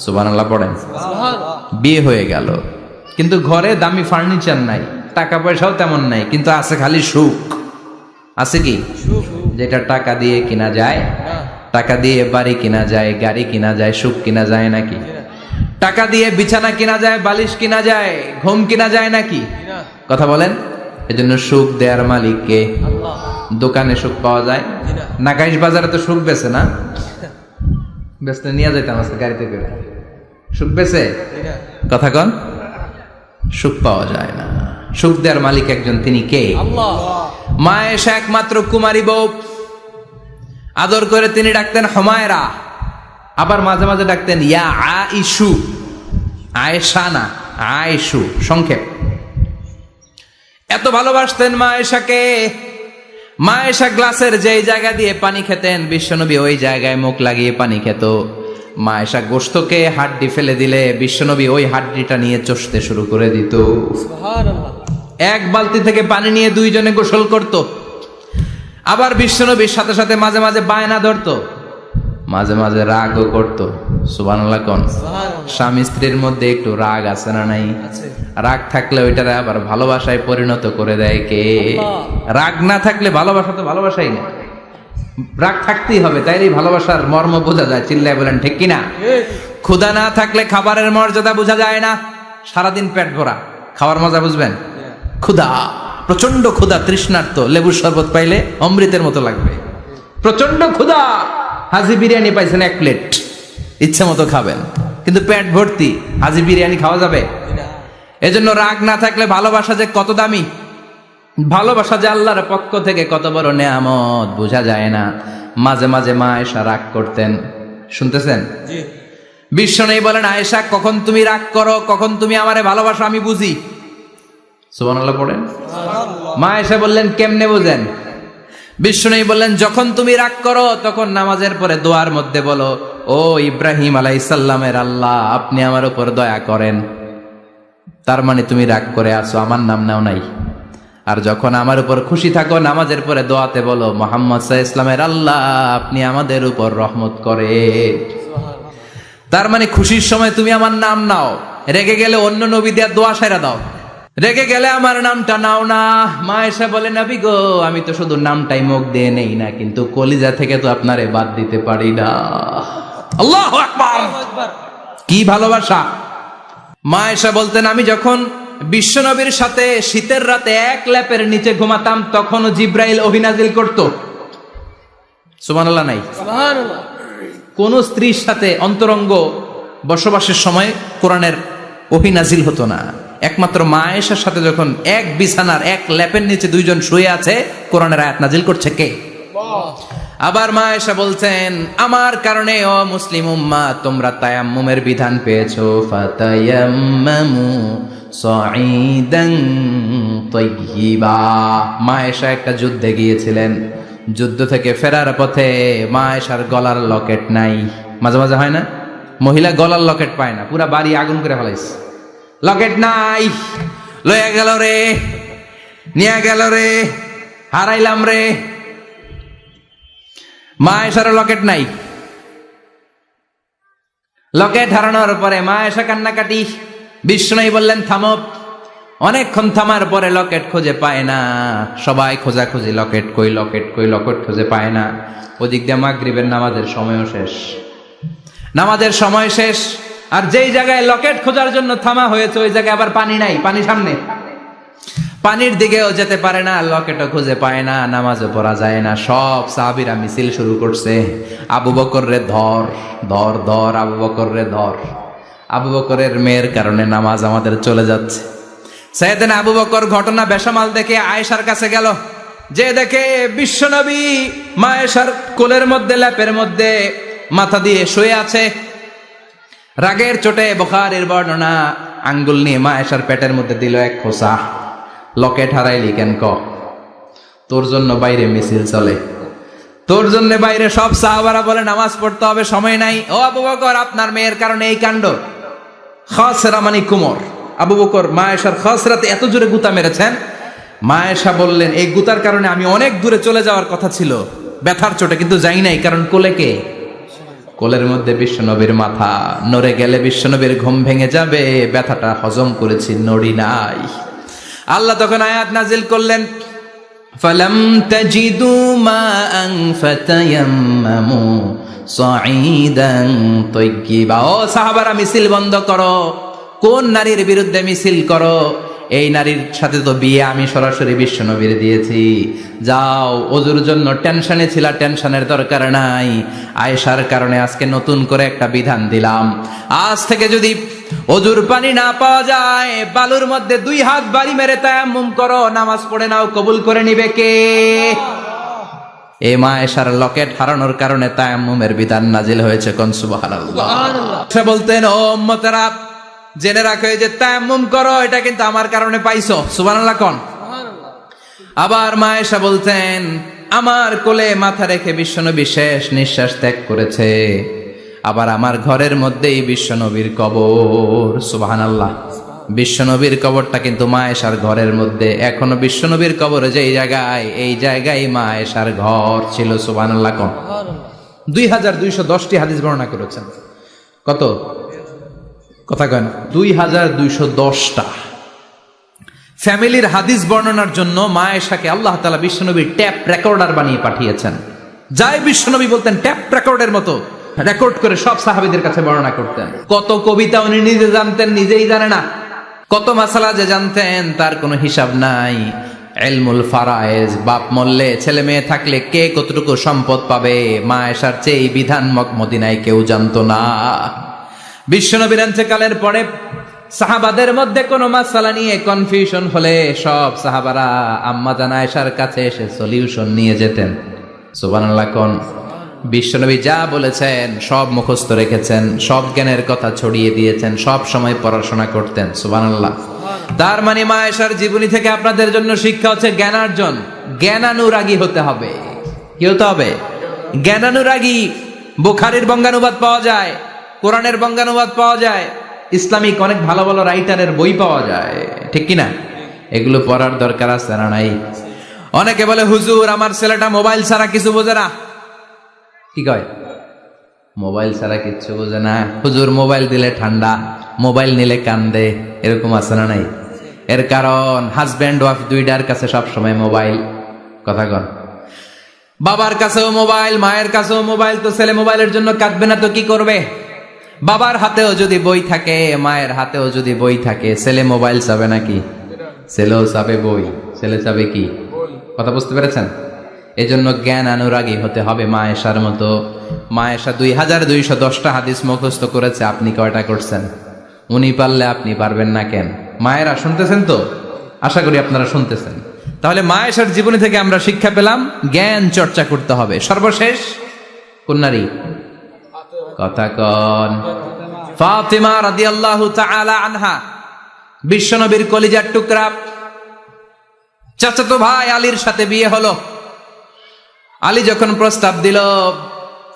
A: সুবহানাল্লাহ পড়েন। বিয়ে হয়ে গেল, কিন্তু ঘরে দামি ফার্নিচার নাই, টাকা পয়সাও তেমন নাই, কিন্তু আছে খালি সুখ। আছে কি? যেটা টাকা দিয়ে কিনা যায়, টাকা দিয়ে বাড়ি কিনা যায়, গাড়ি কিনা যায়, সুখ কিনা যায় নাকি? টাকা দিয়ে বিছানা কিনা যায়, বালিশ কিনা যায়, ঘুম কিনা যায় নাকি? কথা বলেন। এজন্য সুখ দেয়ার মালিক কে? দোকানে সুখ পাওয়া যায়? নাগাইশ বাজারে তো সুখ বেছে না, বেচতে নিয়ে যাইতাম আজকে গাড়িতে করে। সুখ বেছে? কথা কন। সুখ পাওয়া যায় না। সুখ দেয়ার মালিক একজন, তিনি কে? আল্লাহ। মা আয়েশা একমাত্র কুমারী বউ, আদর করে তিনি ডাকতেন হুমায়রা, আবার মাঝে মাঝে ডাকতেন ইয়া আইশু। আয়েশা না, আয়েশু সংক্ষেপ। এত ভালোবাসতেন মা আয়েশাকে। মা আয়েশা গ্লাসের যেই জায়গা দিয়ে পানি খেতেন, বিশ্বনবী ওই জায়গায় মুখ লাগিয়ে পানি খেত। মা আয়েশা গোশতকে হাড্ডি ফেলে দিলে বিশ্বনবী ওই হাড্ডিটা নিয়ে চষতে শুরু করে দিত। সুবহানাল্লাহ। এক বালতি থেকে পানি নিয়ে 2 জনে গোসল করত। আবার বিশ্বনবীর সাথে সাথে মাঝে মাঝে বায়না ধরতো, মাঝে মাঝে রাগও করতো। সুবহানাল্লাহ কোন? স্বামী স্ত্রীর মধ্যে একটু রাগ আছে না নাই? রাগ থাকলে ওইটারে আবার ভালোবাসায় পরিণত করে দেয় কে? রাগ না থাকলে ভালোবাসা তো ভালোবাসাই না, রাগ থাকতেই হবে, তাইলেই ভালোবাসার মর্ম বোঝা যায়। চিল্লায় বলেন ঠিক কিনা? ক্ষুধা না থাকলে খাবারের মর্যাদা বোঝা যায় না। সারাদিন পেট ভরা, খাওয়ার মজা বুঝবেন? ক্ষুধা, প্রচন্ড ক্ষুধা, তৃষ্ণার্ত, লেবুর শরবত পাইলে অমৃতের মতো লাগবে। প্রচন্ড ক্ষুধা, হাজি বিরিয়ানি পাইছেন 1 প্লেট, ইচ্ছে মতো খাবেন, কিন্তু পেট ভর্তি, হাজি বিরিয়ানি খাওয়া যাবে? এজন্য রাগ না থাকলে ভালোবাসা যে কত দামি, ভালোবাসা যে আল্লাহর পক্ষ থেকে কত বড় নেয়ামত বোঝা যায় না। মাঝে মাঝে মা আয়েশা রাগ করতেন, শুনতেছেন? বিশ্বনবী বলেন, আয়েশা কখন তুমি রাগ করো, কখন তুমি আমারে ভালোবাসো আমি বুঝি। সুবহানাল্লাহ পড়েন। মা আয়েশা বললেন, কেমনে বুঝেন? বিশ্বনবী বললেন, যখন তুমি রাগ করো তখন নামাজের পরে দোয়ার মধ্যে বলো, ও ইব্রাহিম আলাইহিস সালামের আল্লাহ, আপনি আমার উপর দয়া করেন। তার মানে তুমি রাগ করে আছো, আমার নাম নাও নাই। আর যখন আমার উপর খুশি থাকো নামাজের পরে দোয়াতে বলো, মুহাম্মদ সাল্লাল্লাহু আলাইহি ওয়াসাল্লামের আল্লাহ, আপনি আমাদের উপর রহমত করে। তার মানে খুশির সময় তুমি আমার নাম নাও, রেগে গেলে অন্য নবী দেয়া দোয়া সাইরা দাও, রেগে গেলে আমার নামটা নাও না। মা এসে বলে, নবী গো, আমি তো শুধু নামটাই মুখ দিয়ে নেই না, কিন্তু কলিজা থেকে তো আপনারে বাদ দিতে পারি না। আল্লাহু আকবার! কি ভালোবাসা! মা এসে বলতেন, আমি যখন বিশ্বনবীর সাথে শীতের রাতে এক ল্যাপের নিচে ঘুমাতাম তখনও জিব্রাইল ওহী নাজিল করতো। সুবহানাল্লাহ নাই? সুবহানাল্লাহ। কোন স্ত্রীর সাথে অন্তরঙ্গ বসবাসের সময় কোরআনের ওহী নাজিল হতো না। একমাত্র মা আয়েশার সাথে যখন এক বিছানার এক ল্যাপের নিচে দুইজন শুয়ে আছে, কোরআনের আয়াত নাজিল করছে কে? আবার মা আয়েশা বলছেন, আমার কারণে ও মুসলিম উম্মাহ তোমরা তায়াম্মুমের বিধান পেয়েছো। ফাতায়াম্মামু সাঈদান তাইয়্যিবা। মা আয়েশা একটা যুদ্ধে গিয়েছিলেন, যুদ্ধ থেকে ফেরার পথে মা আয়েশার গলার লকেট নাই। মাঝে মাঝে হয় না, মহিলা গলার লকেট পায় না, পুরা বাড়ি আগুন করে ফেলাইছে, লকেট নাই, লয়ে গেল রে, নিয়ে গেল রে, হারাইলাম রে। মা আয়েশার লকেট নাই। লকেট হারানোর পরে মা আয়েশা কান্নাকাটি। বিষ্ণুই বললেন, থামো। অনেকক্ষণ থামার পরে লকেট খুঁজে পায় না, সবাই খোঁজাখুঁজি, লকেট কই, লকেট কই, লকেট খুঁজে পায় না। ওদিক দিয়ে মাগরিবের নামাজের সময়ও শেষ, নামাজের সময় শেষ। আর যেই জায়গায় লকেট খোঁজার জন্য থামা হয়েছে ওই জায়গায় আবার পানি নাই, পানি সামনে, পানির দিকেও যেতে পারে না, লকেটও খুঁজে পায় না, নামাজও পড়া যায় না। সব সাহাবীরা মিছিল শুরু করছে, আবু বকর রে ধর, ধর, ধর, আবু বকর রে ধর। আবু বকরের মেয়ের কারণে নামাজ আমাদের চলে যাচ্ছে। সাইয়েদনা আবু বকর ঘটনা বেসামাল দেখে আয়েশার কাছে গেল, যে দেখে বিশ্বনবী মা আয়েশার কোলের মধ্যে, ল্যাপের মধ্যে মাথা দিয়ে শুয়ে আছে। রাগের চোটে বুখারীর বর্ণনা, আঙ্গুল নিয়ে মা আয়েশার পেটের মধ্যে দিল এক খোঁচা। লকেট হারাইলি কেন? তোর জন্য বাইরে মিছিল চলে, তোর জন্য বাইরে সব সাহাবারা বলে নামাজ পড়তে হবে, সময় নাই। ও আবু বকর, আপনার মেয়ের কারণে এই কাণ্ড। খাসরা মানে কুমর। আবু বকর মা আয়েশার খাসরাতে এত জোরে গুতা মেরেছেন, মা আয়েশা বললেন, এই গুতার কারণে আমি অনেক দূরে চলে যাওয়ার কথা ছিল ব্যথার চোটে, কিন্তু যাই নাই, কারণ কোলে কে? কোলের মধ্যে বিশ্বনবীর মাথা, নড়ে গেলে বিশ্বনবীর ঘুম ভেঙে যাবে, ব্যথাটা হজম করেছি, নড়ি নাই। আল্লাহ তখন আয়াত নাজিল করলেন, ফালাম তাজিদু মাআন ফাতায়াম্মামু সাঈদান তাইয়্যিবা। ও সাহাবারা, মিছিল বন্ধ করো। কোন নারীর বিরুদ্ধে মিছিল করো? এই নারীর সাথে তো বিয়ে আমি সরাসরি বিশ্বনবীর দিয়েছি। যাও, ওজুর জন্য টেনশনে ছিলা, টেনশনের দরকার নাই। আয়েশার কারণে আজকে নতুন করে একটা বিধান দিলাম, আজ থেকে যদি ওজুর পানি না পাওয়া যায়, বালুর মধ্যে 2 হাত বাড়ি মেরে তায়াম্মুম করো, নামাজ পড়ে নাও, কবুল করে নিবে কে? এই মা আয়েশার লকেট হারানোর কারণে তায়াম্মুমের বিধান নাজিল হয়েছে। কোন সুবহানাল্লাহ। সে বলতেন, ও উম্মতেরা, জেনে রাখো, যে তায়াম্মুম করো, এটা কিন্তু আমার কারণে পাইছো। সুবহানাল্লাহ কোন? আবার মা আয়েশা বলতেন, আমার কোলে মাথা রেখে বিশ্বনবী শেষ নিঃশ্বাস ত্যাগ করেছে, আবার আমার ঘরের মধ্যেই বিশ্বনবীর কবর। সুবহানাল্লাহ। বিশ্বনবীর কবরটা কিন্তু মা আয়েশার ঘরের মধ্যে। এখনো বিশ্বনবীর কবর যেই জায়গায়, এই জায়গায় মা আয়েশার ঘর ছিল। সুবহানাল্লাহ। কোন 2210টি হাদিস বর্ণনা করেছেন। কত কথা কয় না? 2210টা ফ্যামিলির হাদিস বর্ণনার জন্য মা আয়েশাকে আল্লাহ তাআলা বিশ্বনবীর ট্যাপ রেকর্ডার বানিয়ে পাঠিয়েছেন। যাই বিশ্বনবী বলতেন ট্যাপ রেকর্ডের মতো রেকর্ড করে সব সাহাবীদের কাছে বর্ণনা করতেন। কত কবিতা উনি নিজে জানতেন, নিজেই জানে না। কত মাসালা যে জানতেন তার কোনো হিসাব নাই। ইলমুল ফারায়েজ, বাপ মরলে ছেলে মেয়ে থাকলে কে কতটুকু সম্পদ পাবে, মা আয়েশার চেয়ে এই বিধান মদিনায় কেউ জানতো না। বিশ্বনবীর ইন্তেকালের পরে সাহাবাদের মধ্যে কোনো মাসালা নিয়ে কনফিউশন হলে সব সাহাবারা আম্মা জান আয়েশার কাছে এসে সলিউশন নিয়ে যেতেন। সুবহানাল্লাহ। কোন বিশ্বনবী যা বলেছেন সব মুখস্থ রেখেছেন, সব জ্ঞানের কথা ছড়িয়ে দিয়েছেন, সব সময় পড়াশোনা করতেন। সুবহানাল্লাহ। তার মানে মা আয়েশার জীবনী থেকে আপনাদের জন্য শিক্ষা হচ্ছে জ্ঞানার্জন, জ্ঞানানুরাগী হতে হবে। কি হতে হবে? জ্ঞানানুরাগী। বুখারীর বঙ্গানুবাদ পাওয়া যায়, কোরআনের বঙ্গানুবাদ পাওয়া যায়, ইসলামিক অনেক ভালো ভালো রাইটারের বই পাওয়া যায়, ঠিক কিনা? এগুলো পড়ার দরকার আছে না নাই? অনেকে বলে হুজুর আমার ছেলেটা মোবাইল ছাড়া কিছু বোঝে না। কি কয়? মোবাইল ছাড়া কিচ্ছু বোঝে না। হুজুর মোবাইল দিলে ঠান্ডা, মোবাইল নিলে কান্দে, এরকম আছে না নাই? এর কারণ হাজব্যান্ড ওয়াইফ দুইটার কাছে সব সময় মোবাইল। কথা কন। বাবার কাছেও মোবাইল, মায়ের কাছেও মোবাইল, তো ছেলে মোবাইলের জন্য কাঁদবে না তো কি করবে? বাবার হাতেও যদি বই থাকে, মায়ের হাতেও যদি বই থাকে, ছেলে মোবাইল চাবে নাকি? ছেলেও চাবে বই, ছেলে চাবে কি? কথা বুঝতে পেরেছেন? এজন্য জ্ঞান অনুরাগী হতে হবে মা আয়েশার মতো। মা আয়েশা 2210টা হাদিস মুখস্থ করেছে, আপনি কয়টা করছেন? উনি পারলে আপনি পারবেন না কেন? মায়েরা শুনতেছেন তো? আশা করি আপনারা শুনতেছেন। তাহলে মা আয়েশার জীবনী থেকে আমরা শিক্ষা পেলাম জ্ঞান চর্চা করতে হবে। সর্বশেষ কোন নারী? কথা কন। ফাতিমা রাদিয়াল্লাহু তাআলা আনহা, বিশ্বনবীর কলিজার টুকরা। চাচাতো ভাই আলীর সাথে বিয়ে হলো। আলী যখন প্রস্তাব দিল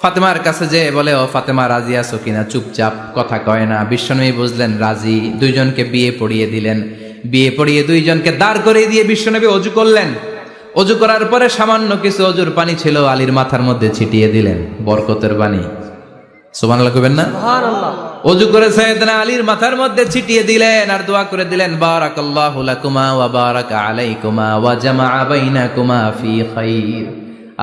A: ফাতেমার কাছে, যে বলে ও ফাতেমা রাজি আছো কিনা? চুপচাপ, কথা কয় না। বিশ্বনবী বুঝলেন রাজি, দুইজনকে বিয়ে পড়িয়ে দিলেন। বিয়ে পড়িয়ে দুইজনকে দাঁড় করিয়ে দিয়ে বিশ্বনবী অজু করলেন। অজু করার পরে সামান্য কিছু অজুর পানি ছিল আলীর মাথার মধ্যে ছিটিয়ে দিলেন, বরকতের পানি। সুবহানাল্লাহ কইবেন না? সুবহানাল্লাহ। অজু করে সাইয়েদনা আলীর মাথার মধ্যে ছিটিয়ে দিলেন আর দোয়া করে দিলেন, বারাকাল্লাহু লাকুমা ওয়া বারাকা আলাইকুমা ওয়া জামাআ বাইনাকুমা ফি খাইর।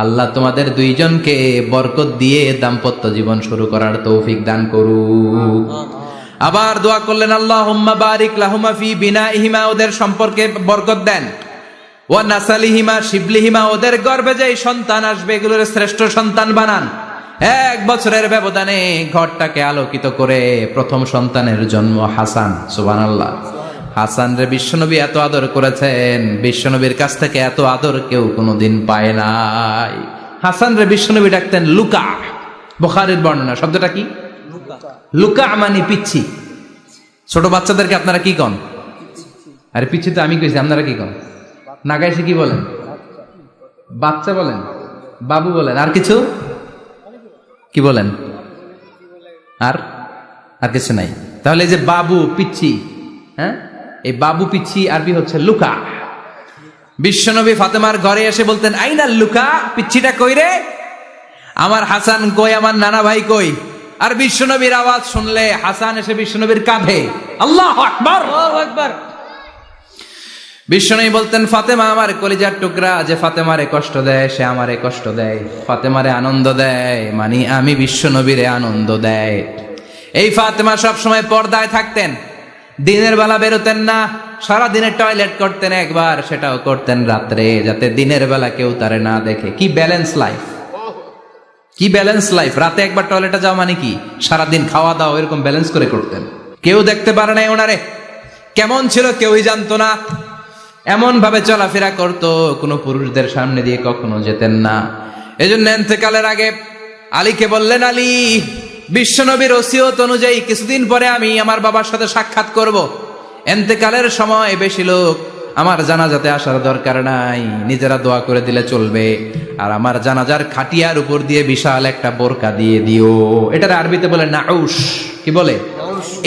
A: আল্লাহ তোমাদের দুইজনকে বরকত দিয়ে দাম্পত্য জীবন শুরু করার তৌফিক দান করুক। আবার দোয়া করলেন, আল্লাহুম্মা বারিক লাহুমা ফি বিনাইহিমা, ওদের সম্পর্কে বরকত দেন। ওয়া নাসালিহিমা, শিবলিহিমা, ওদের গর্ভে যে সন্তান আসবে এগুলোর শ্রেষ্ঠ সন্তান বানান। 1 বছরের ব্যবধানে ঘরটাকে আলোকিত করে প্রথম সন্তানের জন্ম হাসান। সুবহানাল্লাহ। হাসান রে বিশ্বনবী এত আদর করেছেন, বিশ্বনবীর কাছ থেকে এত আদর কেউ কোনোদিন পায় নাই। হাসান রে বিশ্বনবী ডাকতেন লুকা। বুখারীর বর্ণনা, শব্দটা কি? লুকা মানে পিচ্ছি। ছোট বাচ্চাদেরকে আপনারা কি কন? আরে পিচ্ছি তো আমি কইছি, আপনারা কি কন? নাগাইছে কি বলেন? বাচ্চা বলেন, বাবু বলেন, আর কিছু কি বলেন? আর আর কিছু নাই। তাহলে এই যে বাবু, পিচ্ছি, হ্যাঁ, এই বাবু পিচ্ছি আরবি হচ্ছে লুকা। বিশ্বনবী ফাতেমার ঘরে এসে বলতেন, আইনা লুকা, পিচ্ছিটা কই রে? আমার হাসান কই, আমার নানা ভাই কই? আর বিশ্বনবীর আওয়াজ শুনলে হাসান এসে বিশ্বনবীর কাঁধে, আল্লাহু আকবার, আল্লাহু আকবার। বিশ্বনবী বলতেন, ফাতেমা আমার কলিজার টুকরা, যে ফাতেমারে কষ্ট দেয় সে আমারে কষ্ট দেয়, ফাতেমারে আনন্দ দেয় মানে আমি বিশ্বনবীরে আনন্দ দেয়। এই ফাতেমা সব সময় পর্দায় থাকতেন, দিনের বেলা বেরোতেন না, সারা দিনে টয়লেট করতেন একবার, সেটাও করতেন রাত্রে, যাতে দিনের বেলা কেউ তারে না দেখে। কি ব্যালেন্স লাইফ, কি ব্যালেন্স লাইফ! রাতে একবার টয়লেটে যাওয়া মানে কি সারাদিন খাওয়া দাওয়া এরকম ব্যালেন্স করে করতেন। কেউ দেখতে পারে নাই ওনারে, কেমন ছিল কেউই জানতো না। এমন ভাবে চলাফেরা করতো, কোনো পুরুষদের সামনে দিয়ে কখনো যেতেন না। এজন্য ইন্তেকালের আগে আলীকে বললেন, আলী, বিশ্বনবীর ওসিয়ত অনুযায়ী কিছুদিন পরে আমি আমার বাবার সাথে সাক্ষাৎ করব। ইন্তেকালের সময় বেশি লোক আমার জানাজাতে আসার দরকার নাই, নিজেরা দোয়া করে দিলে চলবে। আর আমার জানাজার খাটিয়ার উপর দিয়ে বিশাল একটা বোরকা দিয়ে দিও। এটার আরবিতে বলে নাউশ। কি বলে?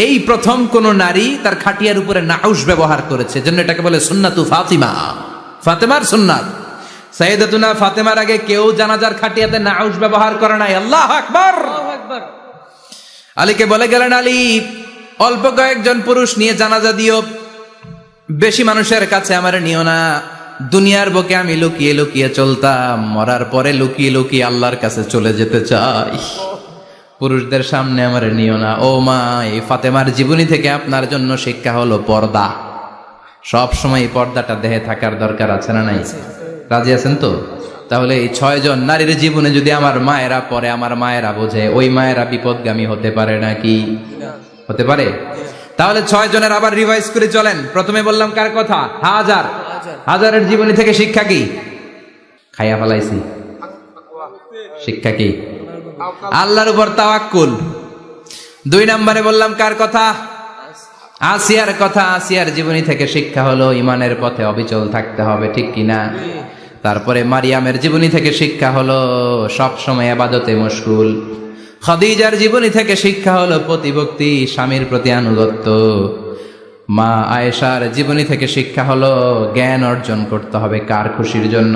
A: এই প্রথম কোন নারী তার খাটিয়ার উপরে নাউশ ব্যবহার করেছে, জন্য এটাকে বলে সুন্নাতু ফাতিমা, ফাতেমার সুন্নাত। সাইয়েদাতুনা ফাতেমার আগে কেউ জানাজার খাটিয়াতে নাউশ ব্যবহার করে নাই। আল্লাহু আকবার। আলীকে বলে গেলেন, আলী অল্প কয়েকজন পুরুষ নিয়ে জানাজা দিও, বেশি মানুষের কাছে আমার নিও না। দুনিয়ার বুকে আমি লুকিয়ে লুকিয়ে চলতাম, মরার পরে লুকিয়ে লুকিয়ে আল্লাহর কাছে চলে যেতে চাই, পুরুষদের সামনে আমার নিও না। ও মা, এই ফাতেমার জীবনী থেকে আপনার জন্য শিক্ষা হলো পর্দা। সব সময় পর্দাটা দেহে থাকার দরকার আছে না নাই? রাজি আছেন তো? তাহলে এই 6 জন নারীর জীবনে যদি আমার মায়েরা পরে, আমার মায়েরা বোঝে, ওই মায়েরা বিপদগামী হতে পারে নাকি? হতে পারে। তাহলে 6 জনের আবার রিভাইজ করে চলেন। প্রথমে বললাম কার কথা? হাজারের জীবনী থেকে শিক্ষা কি? খাইয়া ফেলাইছি। শিক্ষা কি? আল্লাহর উপর তাওয়াক্কুল। 2 নম্বরে বললাম কার কথা? আসিয়ার কথা। আসিয়ার জীবনী থেকে শিক্ষা হলো ইমানের পথে অবিচল থাকতে হবে, ঠিক কিনা? তারপরে মারিয়ামের জীবনী থেকে শিক্ষা হলো সব সময় ইবাদতে মশগুল। খাদিজার জীবনী থেকে শিক্ষা হলো প্রতিভক্তি, স্বামীর প্রতি আনুগত্য। মা আয়েশার জীবনী থেকে শিক্ষা হলো জ্ঞান অর্জন করতে হবে কার খুশির জন্য?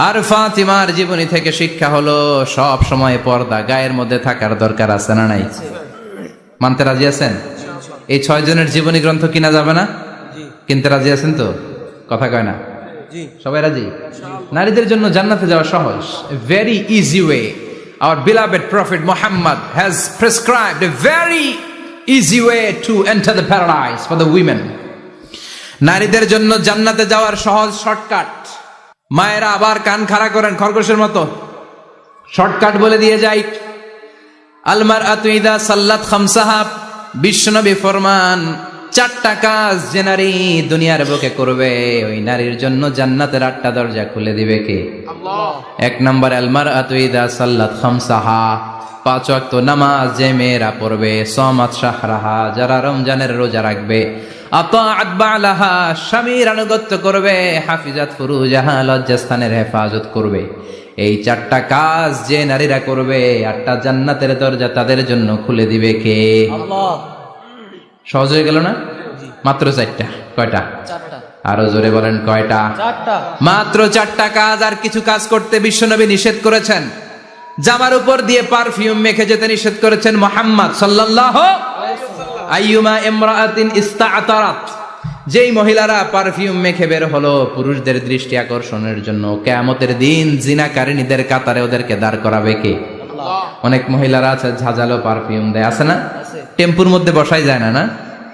A: আর ফাতিমার জীবনী থেকে শিক্ষা হলো সব সময় পর্দা গায়ের মধ্যে থাকার দরকার আছে না নাই? মানতে রাজি আছেন? এই 6 জনের জীবনী গ্রন্থ কিনা যাবে না? কিনতে রাজি আছেন তো? কথা কয় না? সবাই রাজি? নারীদের জন্য জান্নাতে যাওয়া সহজ, very easy way. Our beloved Prophet Muhammad has prescribed a very easy way to enter the paradise for the women. নারীদের জন্য জান্নাতে যাওয়ার সহজ শর্টকাট। মায়েরা আবার কান খাড়া করেন খরগোশের মতো, শর্টকাট বলে দিয়ে যাই। আল মারআতু ইযা সাল্লাত খামসাহা, বিশ্বনবী ফরমান 4টা কাজ যে নারী দুনিয়ার বুকে করবে, ওই নারীর জন্য জান্নাতের 8টা দরজা খুলে দিবে কে? আল্লাহ। 1 নম্বর আল মারআতু ইযা সাল্লাত খামসাহা, 5 ওয়াক্ত নামাজ যে মেয়েরা পড়বে, সামাত শাহরাহা, যারা রমজানের রোজা রাখবে, আতাআত বালাহা, স্বামীর আনুগত্য করবে, হাফিজাত ফুরুজাহা, লজ্জাস্থানের হেফাজত করবে। এই 4টা কাজ যে নারীরা করবে, 8টা জান্নাতের দরজা তাদের জন্য খুলে দিবে কে? আল্লাহ। সহজ হয়ে গেল না? মাত্র 4টা। কয়টা? 4টা। আরো জোরে বলেন কয়টা? 4টা। মাত্র 4টা কাজ। আর কিছু কাজ করতে বিশ্বনবী নিষেধ করেছেন। জামার উপর দিয়ে পারফিউম মেখে যেতে নিষেধ করেছেন মুহাম্মদ সাল্লাল্লাহু আলাইহি ওয়াসাল্লাম। আইয়ুমা ইমরাআতিন ইস্তাআতারাত, যেই মহিলারা পারফিউম মেখে বের হলো পুরুষদের দৃষ্টি আকর্ষণের জন্য, কিয়ামতের দিন জিনাকারিনীদের কাতারে ওদেরকে দাঁড় করাবে কে? আল্লাহ। অনেক মহিলারা আছে ঝাঁঝালো পারফিউম দেয়, আছে না? টেম্পুর মধ্যে বসাই যায় না, না?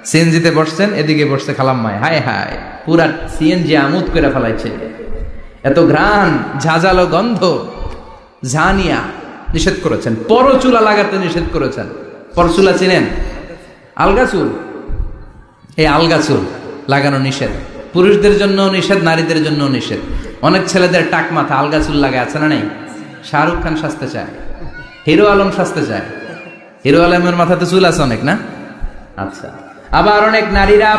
A: সিএনজিতে বসছেন, এদিকে বসছে খালাম্মায়, হায় হায় পুরা সিএনজি আমোদ করে ফেলাইছে, এত ঘ্রাণ, ঝাঁঝালো গন্ধ। ঝানিয়া নিষেধ করেছেন। পরচুলা লাগাতে নিষেধ করেছেন। পরচুলা চিনেন? আলগা চুল, এই আলগা চুল লাগানো নিষেধ। পুরুষদের জন্য নিষেধ, নারীদের জন্য নিষেধ। অনেক ছেলেদের টাক মাথা আলগা চুল লাগে, আছে না নাই? শাহরুখ খান সাজতে চায়, হিরো আলম সাজতে চায়। হিরো আলমের মাথাতে চুল আছে অনেক, না? আচ্ছা। আবার অনেক নারীরা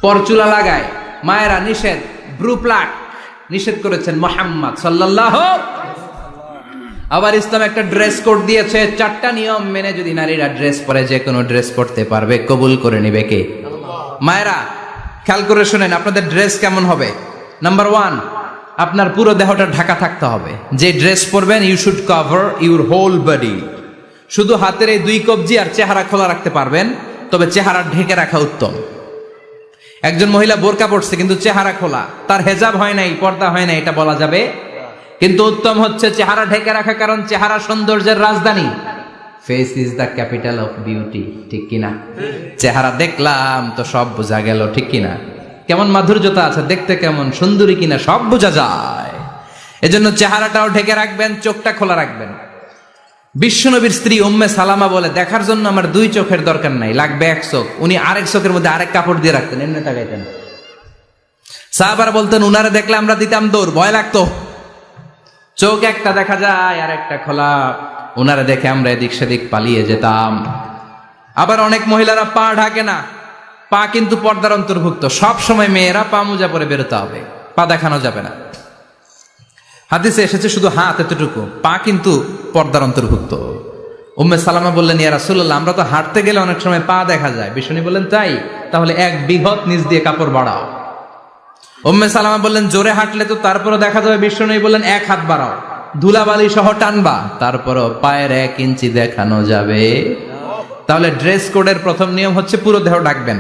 A: পরচুলা লাগায়, মায়েরা নিষেধ। ব্রু প্লাক নিষেধ করেছেন মুহাম্মদ সাল্লাল্লাহু। আবার ইসলাম একটা ড্রেস কোড দিয়েছে, 4টা নিয়ম মেনে যদি নারীরা ড্রেস পরে যে কোনো ড্রেস পরতে পারবে, কবুল করে নিবে কে? মায়েরা খেয়াল করে শুনেন, আপনাদের ড্রেস কেমন হবে? নাম্বার 1, আপনার পুরো দেহটা ঢাকা থাকতে হবে। যে ড্রেস পরবেন, you should cover your whole body. শুধু হাতের এই 2 কবজি আর চেহারা খোলা রাখতে পারবেন, তবে চেহারা ঢেকে রাখা উত্তম। একজন মহিলা বোরকা পড়ছে কিন্তু চেহারা খোলা, তার হেজাব হয় নাই, পর্দা হয় নাই, এটা বলা যাবে? কিন্তু উত্তম হচ্ছে চেহারা ঢেকে রাখা, কারণ চেহারা সৌন্দর্যের রাজধানী। Face is the capital of beauty, ঠিক কিনা? চেহারা দেখলাম তো সব বোঝা গেল, ঠিক কিনা? কেমন মাধুর্যতা আছে, দেখতে কেমন সুন্দরী কিনা সব বোঝা যায়। এজন্য চেহারাটাও ঢেকে রাখবেন, চোখটা খোলা রাখবেন। বিশ্বনবীর স্ত্রী উম্মে সালামা বলে, দেখার জন্য আমার 2 চোখের দরকার নাই, লাগবে 1 চোখ। উনি আরেক চোখের মধ্যে আরেক কাপড় দিয়ে রাখতেন, এমনি তাকাইতেন। সাহাবারা বলতেন, উনারে দেখলে আমরা দিতাম দৌড়, ভয় লাগতো। চোখ একটা দেখা যায় আর একটা খোলা, উনারে দেখে আমরা এদিক সেদিক পালিয়ে যেতাম। আবার অনেক মহিলারা পা ঢাকে না, পা কিন্তু পর্দার অন্তর্ভুক্ত। সব সময় মেয়েরা পা মোজা পরে বেরোতে হবে, পা দেখানো যাবে না। হাদিসে এসেছে শুধু হাত এতটুকু, পা কিন্তু পর্দার অন্তর্ভুক্ত। উম্মে সালামা বললেন, ইয়া রাসূলুল্লাহ, আমরা তো হাঁটতে গেলে অনেক সময় পা দেখা যায়। বিষ্ণু বললেন, তাই? তাহলে এক বিঘত নিচ দিয়ে কাপড় বাড়াও। উম্মে সালামা বললেন, জোরে হাঁটলে তো তারপরও দেখা যাবে। বিষ্ণু বললেন, এক হাত বাড়াও, ধুলাবালি সহ টানবা, তারপরও পায়ের 1 ইঞ্চি দেখানো যাবে। তাহলে ড্রেস কোডের প্রথম নিয়ম হচ্ছে পুরো দেহ ঢাকবেন।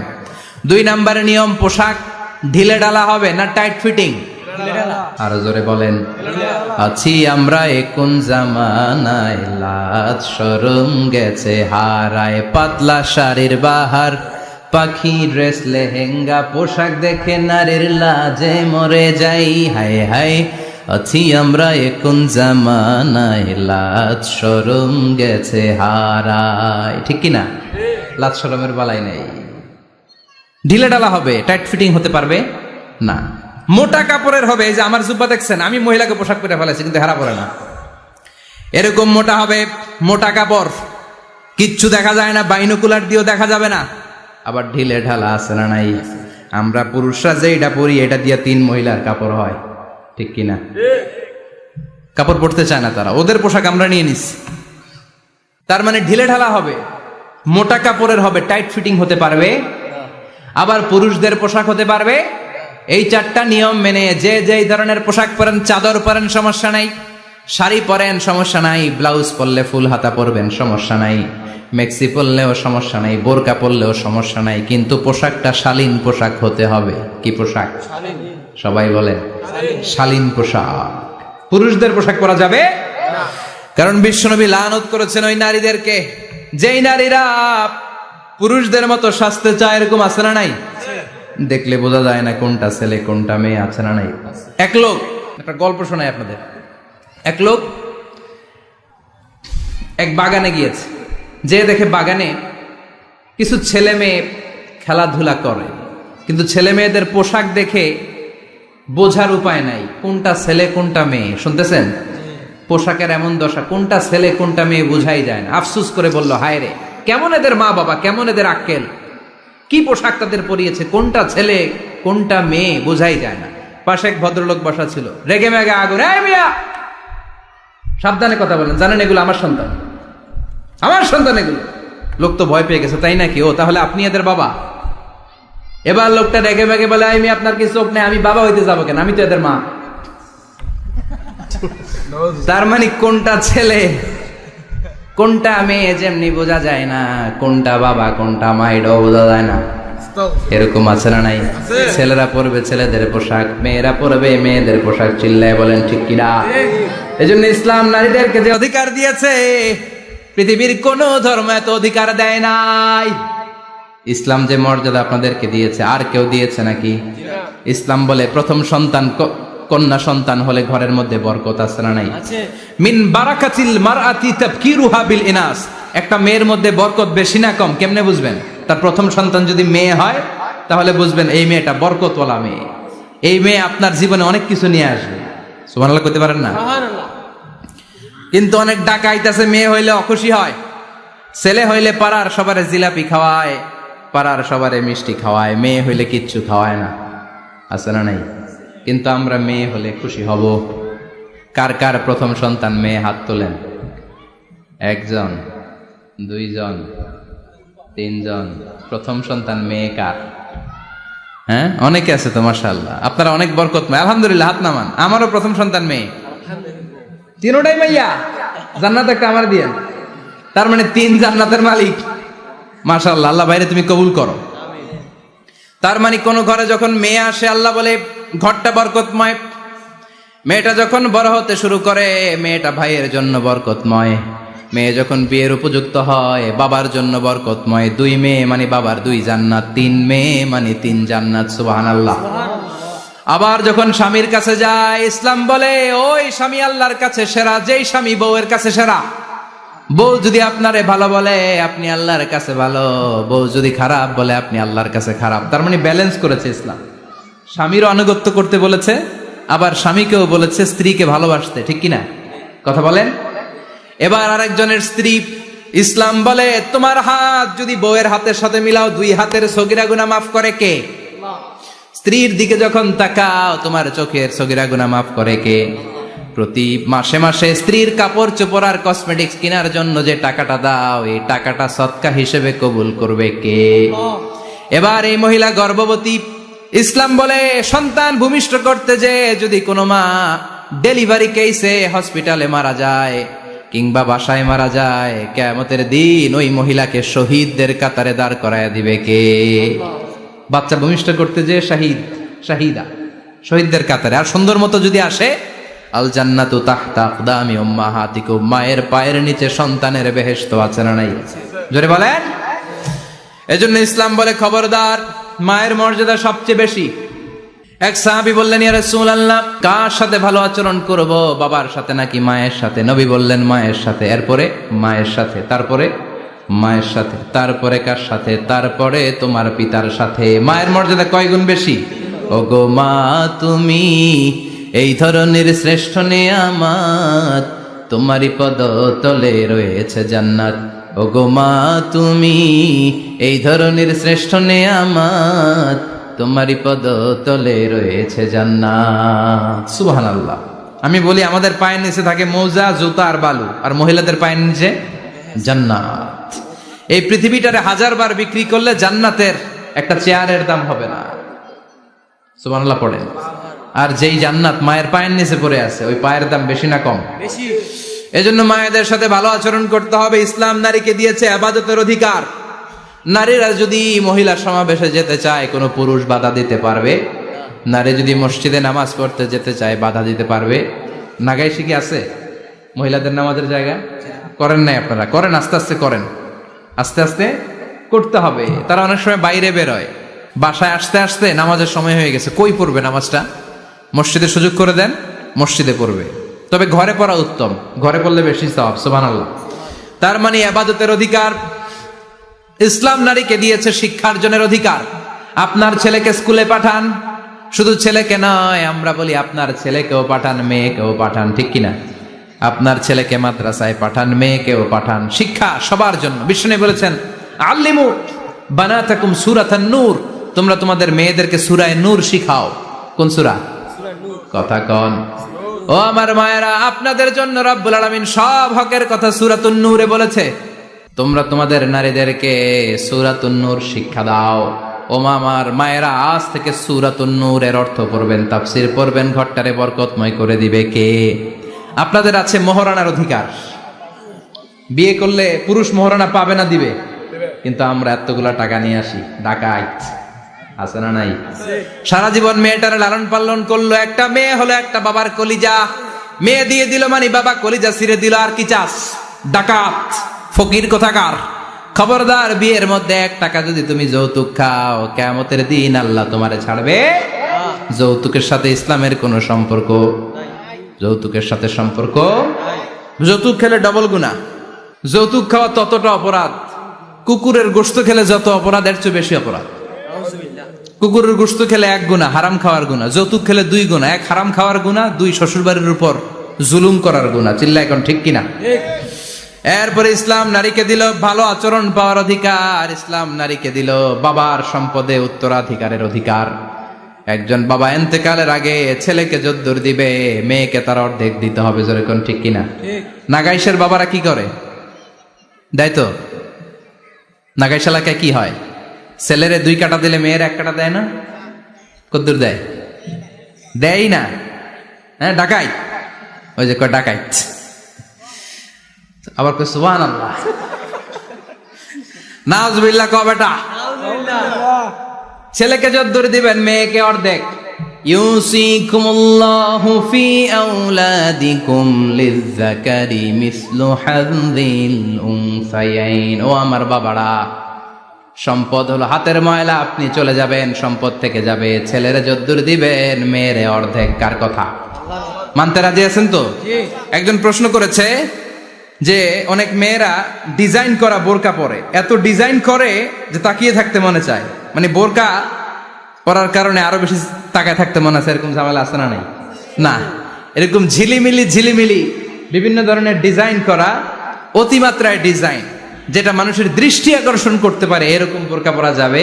A: 2 নম্বরের নিয়ম, পোশাক ঢিলে ঢালা হবে না টাইট ফিটিং? আরো জোরে বলেন। আছি আমরা কোন জামানায়, লাজ শরম গেছে হারায়, পাতলা শাড়ির বাহার, পাখি ড্রেস লেহেঙ্গা, পোশাক দেখে নারীর লাজে মরে যাই। হায় হায়, আছি আমরা কোন জামানায়, লাজ শরম গেছে হারায়। ঠিক কিনা? লাজ শরমের বালাই নেই। ঢিলে ঢালা হবে, টাইট ফিটিং হতে পারবে না। মোটা কাপড়ের হবে। এই যে আমার জুব্বা দেখছেন, আমি মহিলাকে পোশাক পরে ফেলেছি কিন্তু হেরা পরে না। এরকম মোটা হবে, মোটা কাপড়, কিচ্ছু দেখা যায় না, বাইনোকুলার দিয়েও দেখা যাবে না। আবার ঢিলে ঢালা আছে না নাই? আমরা পুরুষরা যে এটা পরি, এটা দিয়ে 3 মহিলার কাপড় হয়। ঠিক কিনা? কাপড় পরতে চায় না তারা, ওদের পোশাক আমরা নিয়ে নিছি। তার মানে ঢিলে ঢালা হবে, মোটা কাপড়ের হবে, টাইট ফিটিং হতে পারবে। আবার পুরুষদের পোশাক হতে পারবে। এই 4টা নিয়ম মেনে যে যেই ধরনের পোশাক পরেন, চাদর পরেন সমস্যা নাই, শাড়ি পরেন সমস্যা নাই, ব্লাউজ পরলে ফুল হাতা পরবেন সমস্যা নাই, মেক্সি পরলেও সমস্যা নাই, বোরকা পরলেও সমস্যা নাই, কিন্তু পোশাকটা শালীন পোশাক হতে হবে। কি পোশাক? সবাই বলেন, শালীন পোশাক। পুরুষদের পোশাক পরা যাবে না, কারণ বিশ্বনবী লানত করেছেন ওই নারীদেরকে যেই নারীরা পুরুষদের মতো সাজতে চায়। এরকম আছে না নাই? দেখলে বোঝা যায় না কোনটা ছেলে কোনটা মেয়ে, আছে না নাই? এক লোক, একটা গল্প শোনাই আপনাদের। এক লোক এক বাগানে গিয়েছে, যে দেখে বাগানে কিছু ছেলে মেয়ে খেলাধুলা করে, কিন্তু ছেলে মেয়েদের পোশাক দেখে বোঝার উপায় নাই কোনটা ছেলে কোনটা মেয়ে। শুনতেছেন? পোশাকের এমন দশা, কোনটা ছেলে কোনটা মেয়ে বোঝাই যায় না। আফসুস করে বলল, হায় রে, কেমন এদের মা বাবা, কেমন এদের আক্কেল, কি পোশাক তাদের পরিয়েছে, কোনটা ছেলে কোনটা মেয়ে বোঝাই যায় না। পাশে এক ভদ্রলোক বসা ছিল, রেগে মেগে আগুন, এই মিয়া সাবধানে কথা বলেন, জানেন এগুলো আমার সন্তান, আমার সন্তান এগুলো। লোক তো ভয় পেয়ে গেছে, তাই নাকি? ও তাহলে আপনি এদের বাবা? এবার লোকটা রেগে মেগে বলে, আমি আপনার কি চোখ নেই, আমি বাবা হইতে যাবো কেন, আমি তো এদের মা। তার মানে কোনটা ছেলে কোনটা মেয়ে যেমনি বোঝা যায় না, কোনটা বাবা কোনটা মা এটাও বোঝা যায় না। এরকম আছে না নাই? ছেলেরা পরবে ছেলেদের পোশাক, মেয়েরা পরবে মেয়েদের পোশাক। চিল্লায় বলেন ঠিক কিনা? এই জন্য ইসলাম নারীদেরকে যে অধিকার দিয়েছে, পৃথিবীর কোন ধর্ম এত অধিকার দেয় নাই। ইসলাম যে মর্যাদা আপনাদেরকে দিয়েছে, আর কেউ দিয়েছে নাকি? ইসলাম বলে প্রথম সন্তান কন্যা সন্তান হলে ঘরের মধ্যে বরকত আছে না নাই? মিন বারাকাতিল মারআতি তাবকিরুহা বিল ইনাস। একটা মেয়ের মধ্যে বরকত বেশি না কম কেমনে বুঝবেন? তার প্রথম সন্তান যদি মেয়ে হয়, তাহলে বুঝবেন এই মেয়েটা বরকতওয়ালা মেয়ে, এই মেয়ে আপনার জীবনে অনেক কিছু নিয়ে আসবে। সুবহানাল্লাহ কইতে পারেন না? কিন্তু অনেক ডাকাইত আছে, মেয়ে হইলে অখুশি হয়, ছেলে হইলে পাড়ার সবারে জিলাপি খাওয়ায়, পাড়ার সবারে মিষ্টি খাওয়ায়, মেয়ে হইলে কিচ্ছু খাওয়ায় না। আছে না নাই? কিন্তু আমরা মেয়ে হলে খুশি হব। কার কার প্রথম সন্তান মেয়ে? হাত তোলেন। 1 জন, 2 জন, 3 জন। প্রথম সন্তান মেয়ে কার? হ্যাঁ, অনেকে আছে তো মাশাআল্লাহ, আপনারা অনেক বরকতময়। আলহামদুলিল্লাহ, হাত নামান। আমারও প্রথম সন্তান মেয়ে, তিনটাই মাইয়া। জান্নাত একটা আমার দিয়েন। তার মানে 3 জান্নাতের মালিক। মাশাআল্লাহ, আল্লাহ বাইরে তুমি কবুল করো। তার মানে কোন ঘরে যখন মেয়ে আসে, আল্লাহ বলে ঘরটা বরকতময়। মেয়েটা যখন বড় হতে শুরু করে, মেয়েটা ভাইয়ের জন্য বরকতময়। মেয়ে যখন বিয়ের উপযুক্ত হয়, বাবার জন্য বরকতময়। 2 মেয়ে মানে বাবার 2 জান্নাত, 3 মেয়ে মানে 3 জান্নাত। সুবহানাল্লাহ। আবার যখন স্বামীর কাছে যায়, ইসলাম বলে ওই স্বামী আল্লাহর কাছে সেরা, যেই স্বামী বউয়ের কাছে সেরা। বউ যদি আপনারে ভালো বলে, আপনি আল্লাহর কাছে ভালো। বউ যদি খারাপ বলে, আপনি আল্লাহর কাছে খারাপ। তার মানে ব্যালেন্স করেছে ইসলাম। স্বামীরও আনুগত্য করতে বলেছে, আবার স্বামীকেও বলেছে স্ত্রীকে ভালোবাসতে। ঠিক কিনা? কথা বলেন। এবার আরেকজনের স্ত্রী, ইসলাম বলে তোমার হাত যদি বউয়ের হাতের সাথে মিলাও, 2 হাতের সগীরা গুনাহ মাফ করে কে? স্ত্রীর দিকে যখন তাকাও, তোমার চোখের সগীরা গুনাহ মাফ করে কে? প্রতি মাসে মাসে স্ত্রীর কাপড় চোপড় আর কসমেটিক্স কেনার জন্য যে টাকাটা দাও, এই টাকাটা সদকা হিসেবে কবুল করবে কে? এবার এই মহিলা গর্ভবতী। ইসলাম বলে সন্তান ভূমিষ্ঠ করতে যে যদি কোনো মা ডেলিভারি কেসে হসপিটালে মারা যায় কিংবা বাসায় মারা যায়, কিয়ামতের দিন ওই মহিলাকে শহীদদের কাতারে দাঁড় করায় দিবে কে? বাচ্চা ভূমিষ্ঠ করতে যে শাহিদা, শহীদদের কাতারে। আর সুন্দর মতো যদি আসে, আল জান্নাতু তাহতা আকদামি উম্মাহাতিকুম, মায়ের পায়ের নিচে সন্তানের বেহেশত আছে না নাই? জোরে বলেন। এজন্য ইসলাম বলে খবরদার, মায়ের মর্যাদা সবচেয়ে বেশি। এক সাহাবী বললেন, ইয়া রাসূলুল্লাহ, কার সাথে ভালো আচরণ করব, বাবার সাথে নাকি মায়ের সাথে? নবী বললেন মায়ের সাথে, এরপরে মায়ের সাথে, তারপরে মায়ের সাথে, তারপরে কার সাথে? তারপরে তোমার পিতার সাথে। মায়ের মর্যাদা কয় গুণ বেশি? ওগো মা তুমি এই ধরনের শ্রেষ্ঠ নেয়ামত, তোমারই পদতলে রয়েছে জান্নাত। ওগো মা তুমি এই ধরনের শ্রেষ্ঠ নেয়ামত, তোমারই পদতলে রয়েছে জান্নাত। সুবহানাল্লাহ। আমি বলি আমাদের পায়ের নিচে থাকে মৌজা, জুতা আর বালু, আর মহিলাদের পায়ের নিচে জান্নাত। এই পৃথিবীটারে 1000 বার বিক্রি করলে জান্নাতের একটা চেয়ারের দাম হবে না। সুবহানাল্লাহ পড়েন। আর যেই জান্নাত মায়ের পায়ের নিচে পড়ে আছে, ওই পায়ের দাম বেশি না কম? বেশি। এজন্য মায়েদের সাথে ভালো আচরণ করতে হবে। ইসলাম নারীকে দিয়েছে ইবাদতের অধিকার। নারীরা যদি মহিলা সমাবেশে যেতে চায়, কোনো পুরুষ বাধা দিতে পারবে? নারী যদি মসজিদে নামাজ পড়তে যেতে চায়, বাধা দিতে পারবে? নাগাই শিখে আছে মহিলাদের নামাজের জায়গা? করেন নাই আপনারা? করেন, আস্তে আস্তে করেন, আস্তে আস্তে করতে হবে। তারা অনেক সময় বাইরে বেরোয়, বাসায় আসতে আসতে নামাজের সময় হয়ে গেছে, কই পড়বে নামাজটা? মসজিদে সুযোগ করে দেন, মসজিদে পড়বে। তবে ঘরে পড়া উত্তম, ঘরে পড়লে বেশি সওয়াব। সুবহানাল্লাহ। তার মানে ইবাদতের অধিকার। ইসলাম নারীকে দিয়েছে শিক্ষার্জনের অধিকার। আপনার ছেলেকে স্কুলে পাঠান, শুধু ছেলেকে নয়, আমরা বলি আপনার ছেলেকেও পাঠান, মেয়েকেও পাঠান, ঠিক কিনা? আপনার ছেলেকে মাদ্রাসায় পাঠান, মেয়েকেও পাঠান। শিক্ষা সবার জন্য। বিষ্ণু বলেছেন, আল্লিমু বানাতাকুম সূরাতান নূর, তোমরা তোমাদের মেয়েদেরকে সূরা নূর শিখাও। কোন সূরা? কথা কন। ও আমার মায়েরা, আপনাদের জন্য রব্বুল আলামিন সব হকের কথা সূরাতুন নূরে বলেছে। তোমরা তোমাদের নারীদেরকে সূরাতুন নূর শিক্ষা দাও। ও আমার মায়েরা, আজ থেকে সূরাতুন নূরের অর্থ পড়বেন, তাফসীর পড়বেন, ঘরটারে বরকতময় করে দিবে কে? আপনাদের আছে মোহরানার অধিকার। বিয়ে করলে পুরুষ মোহরানা পাবে না, দিবে। কিন্তু আমরা এতগুলা টাকা নিয়ে আসি, ডাকাইত আছে না নাই? সারা জীবন মেয়েটারে লালন পালন করলো, একটা মেয়ে হলো একটা বাবার কলিজা। মেয়ে দিয়ে দিল মানে বাবা কলিজা ছিঁড়ে দিল, আর কি চাস? ডাকাত, ফকির কোথাকার। খবরদার, বিয়ের মধ্যে 1 টাকা যদি তুমি যৌতুক খাও, কিয়ামতের দিন আল্লাহ তোমারে ছাড়বে। যৌতুকের সাথে ইসলামের কোনো সম্পর্ক? যৌতুকের সাথে সম্পর্ক? যৌতুক খেলে ডবল গুনাহ। যৌতুক খাওয়া ততটা অপরাধ, কুকুরের গোশত খেলে যত অপরাধ, এর চেয়ে বেশি অপরাধ। কুকুরের গোশত খেলে 1 গুনাহ, হারাম খাওয়ার গুনাহ। যৌতুক খেলে 2 গুনাহ, 1 হারাম খাওয়ার গুনাহ, 2 শ্বশুরবাড়ির উপর জুলুম করার গুনাহ। চিল্লা এখন ঠিক কিনা? এরপরে ইসলাম নারীকে দিল ভালো আচরণ পাওয়ার অধিকার। ইসলাম নারীকে দিল বাবার সম্পদে উত্তরাধিকারের অধিকার। একজন বাবা ইন্তেকালের আগে ছেলেকে যদ্দুর দিবে, মেয়েকে তার অর্ধেক দিতে হবে। যেরকম ঠিক কিনা? নাগাইশের বাবারা কি করে? দেয় তো? নাগাইশ এলাকায় কি হয়? ছেলেরে 2 কাটা দিলে মেয়ের 1 কাটা দেয় না? কদ্দুর দেয়? দেয় না। হ্যাঁ, ডাকাই। ওই যে কয় ডাকাইত, আবার কই সুবহানাল্লাহ, নাউজুবিল্লাহ। কও বেটা, ছেলেকে যদ্দুর দিবেন, মেয়েকে অর্ধেক। ইউসিকুমুল্লাহু ফি আওলাদিকুম লিযযাকারি মিসলু হাযযিল উনসায়াইন। ও আমার বাবারা, সম্পদ হলো হাতের ময়লা, আপনি চলে যাবেন, সম্পদ থেকে যাবে। ছেলেরে যদ্দুর দিবেন, মেয়েরে অর্ধেক। কার কথা? মানতে রাজি আছেন তো? একজন প্রশ্ন করেছে যে অনেক মেয়েরা ডিজাইন করা বোরকা পরে, এত ডিজাইন করে যে তাকিয়ে থাকতে মনে চায়। মানে বোরকা পরার কারণে আরো বেশি তাকায় থাকতে মনে আছে, এরকম ঝামেলা আছে না নাই? না, এরকম ঝিলিমিলি বিভিন্ন ধরনের ডিজাইন করা, অতিমাত্রায় ডিজাইন, যেটা মানুষের দৃষ্টি আকর্ষণ করতে পারে, এরকম বোরকা পরা যাবে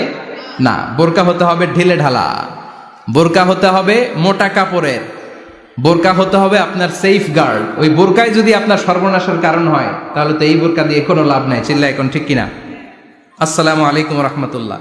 A: না। বোরকা হতে হবে ঢিলে ঢালা, বোরকা হতে হবে মোটা কাপড়ের, বোরকা হতে হবে আপনার সেফ গার্ড। ওই বোরকায় যদি আপনার সর্বনাশের কারণ হয় তাহলে তো এই বোরকা দিয়ে কোনো লাভ নাই। চিল্লা এখন ঠিক কিনা? আসসালামু আলাইকুম রহমতুল্লাহ।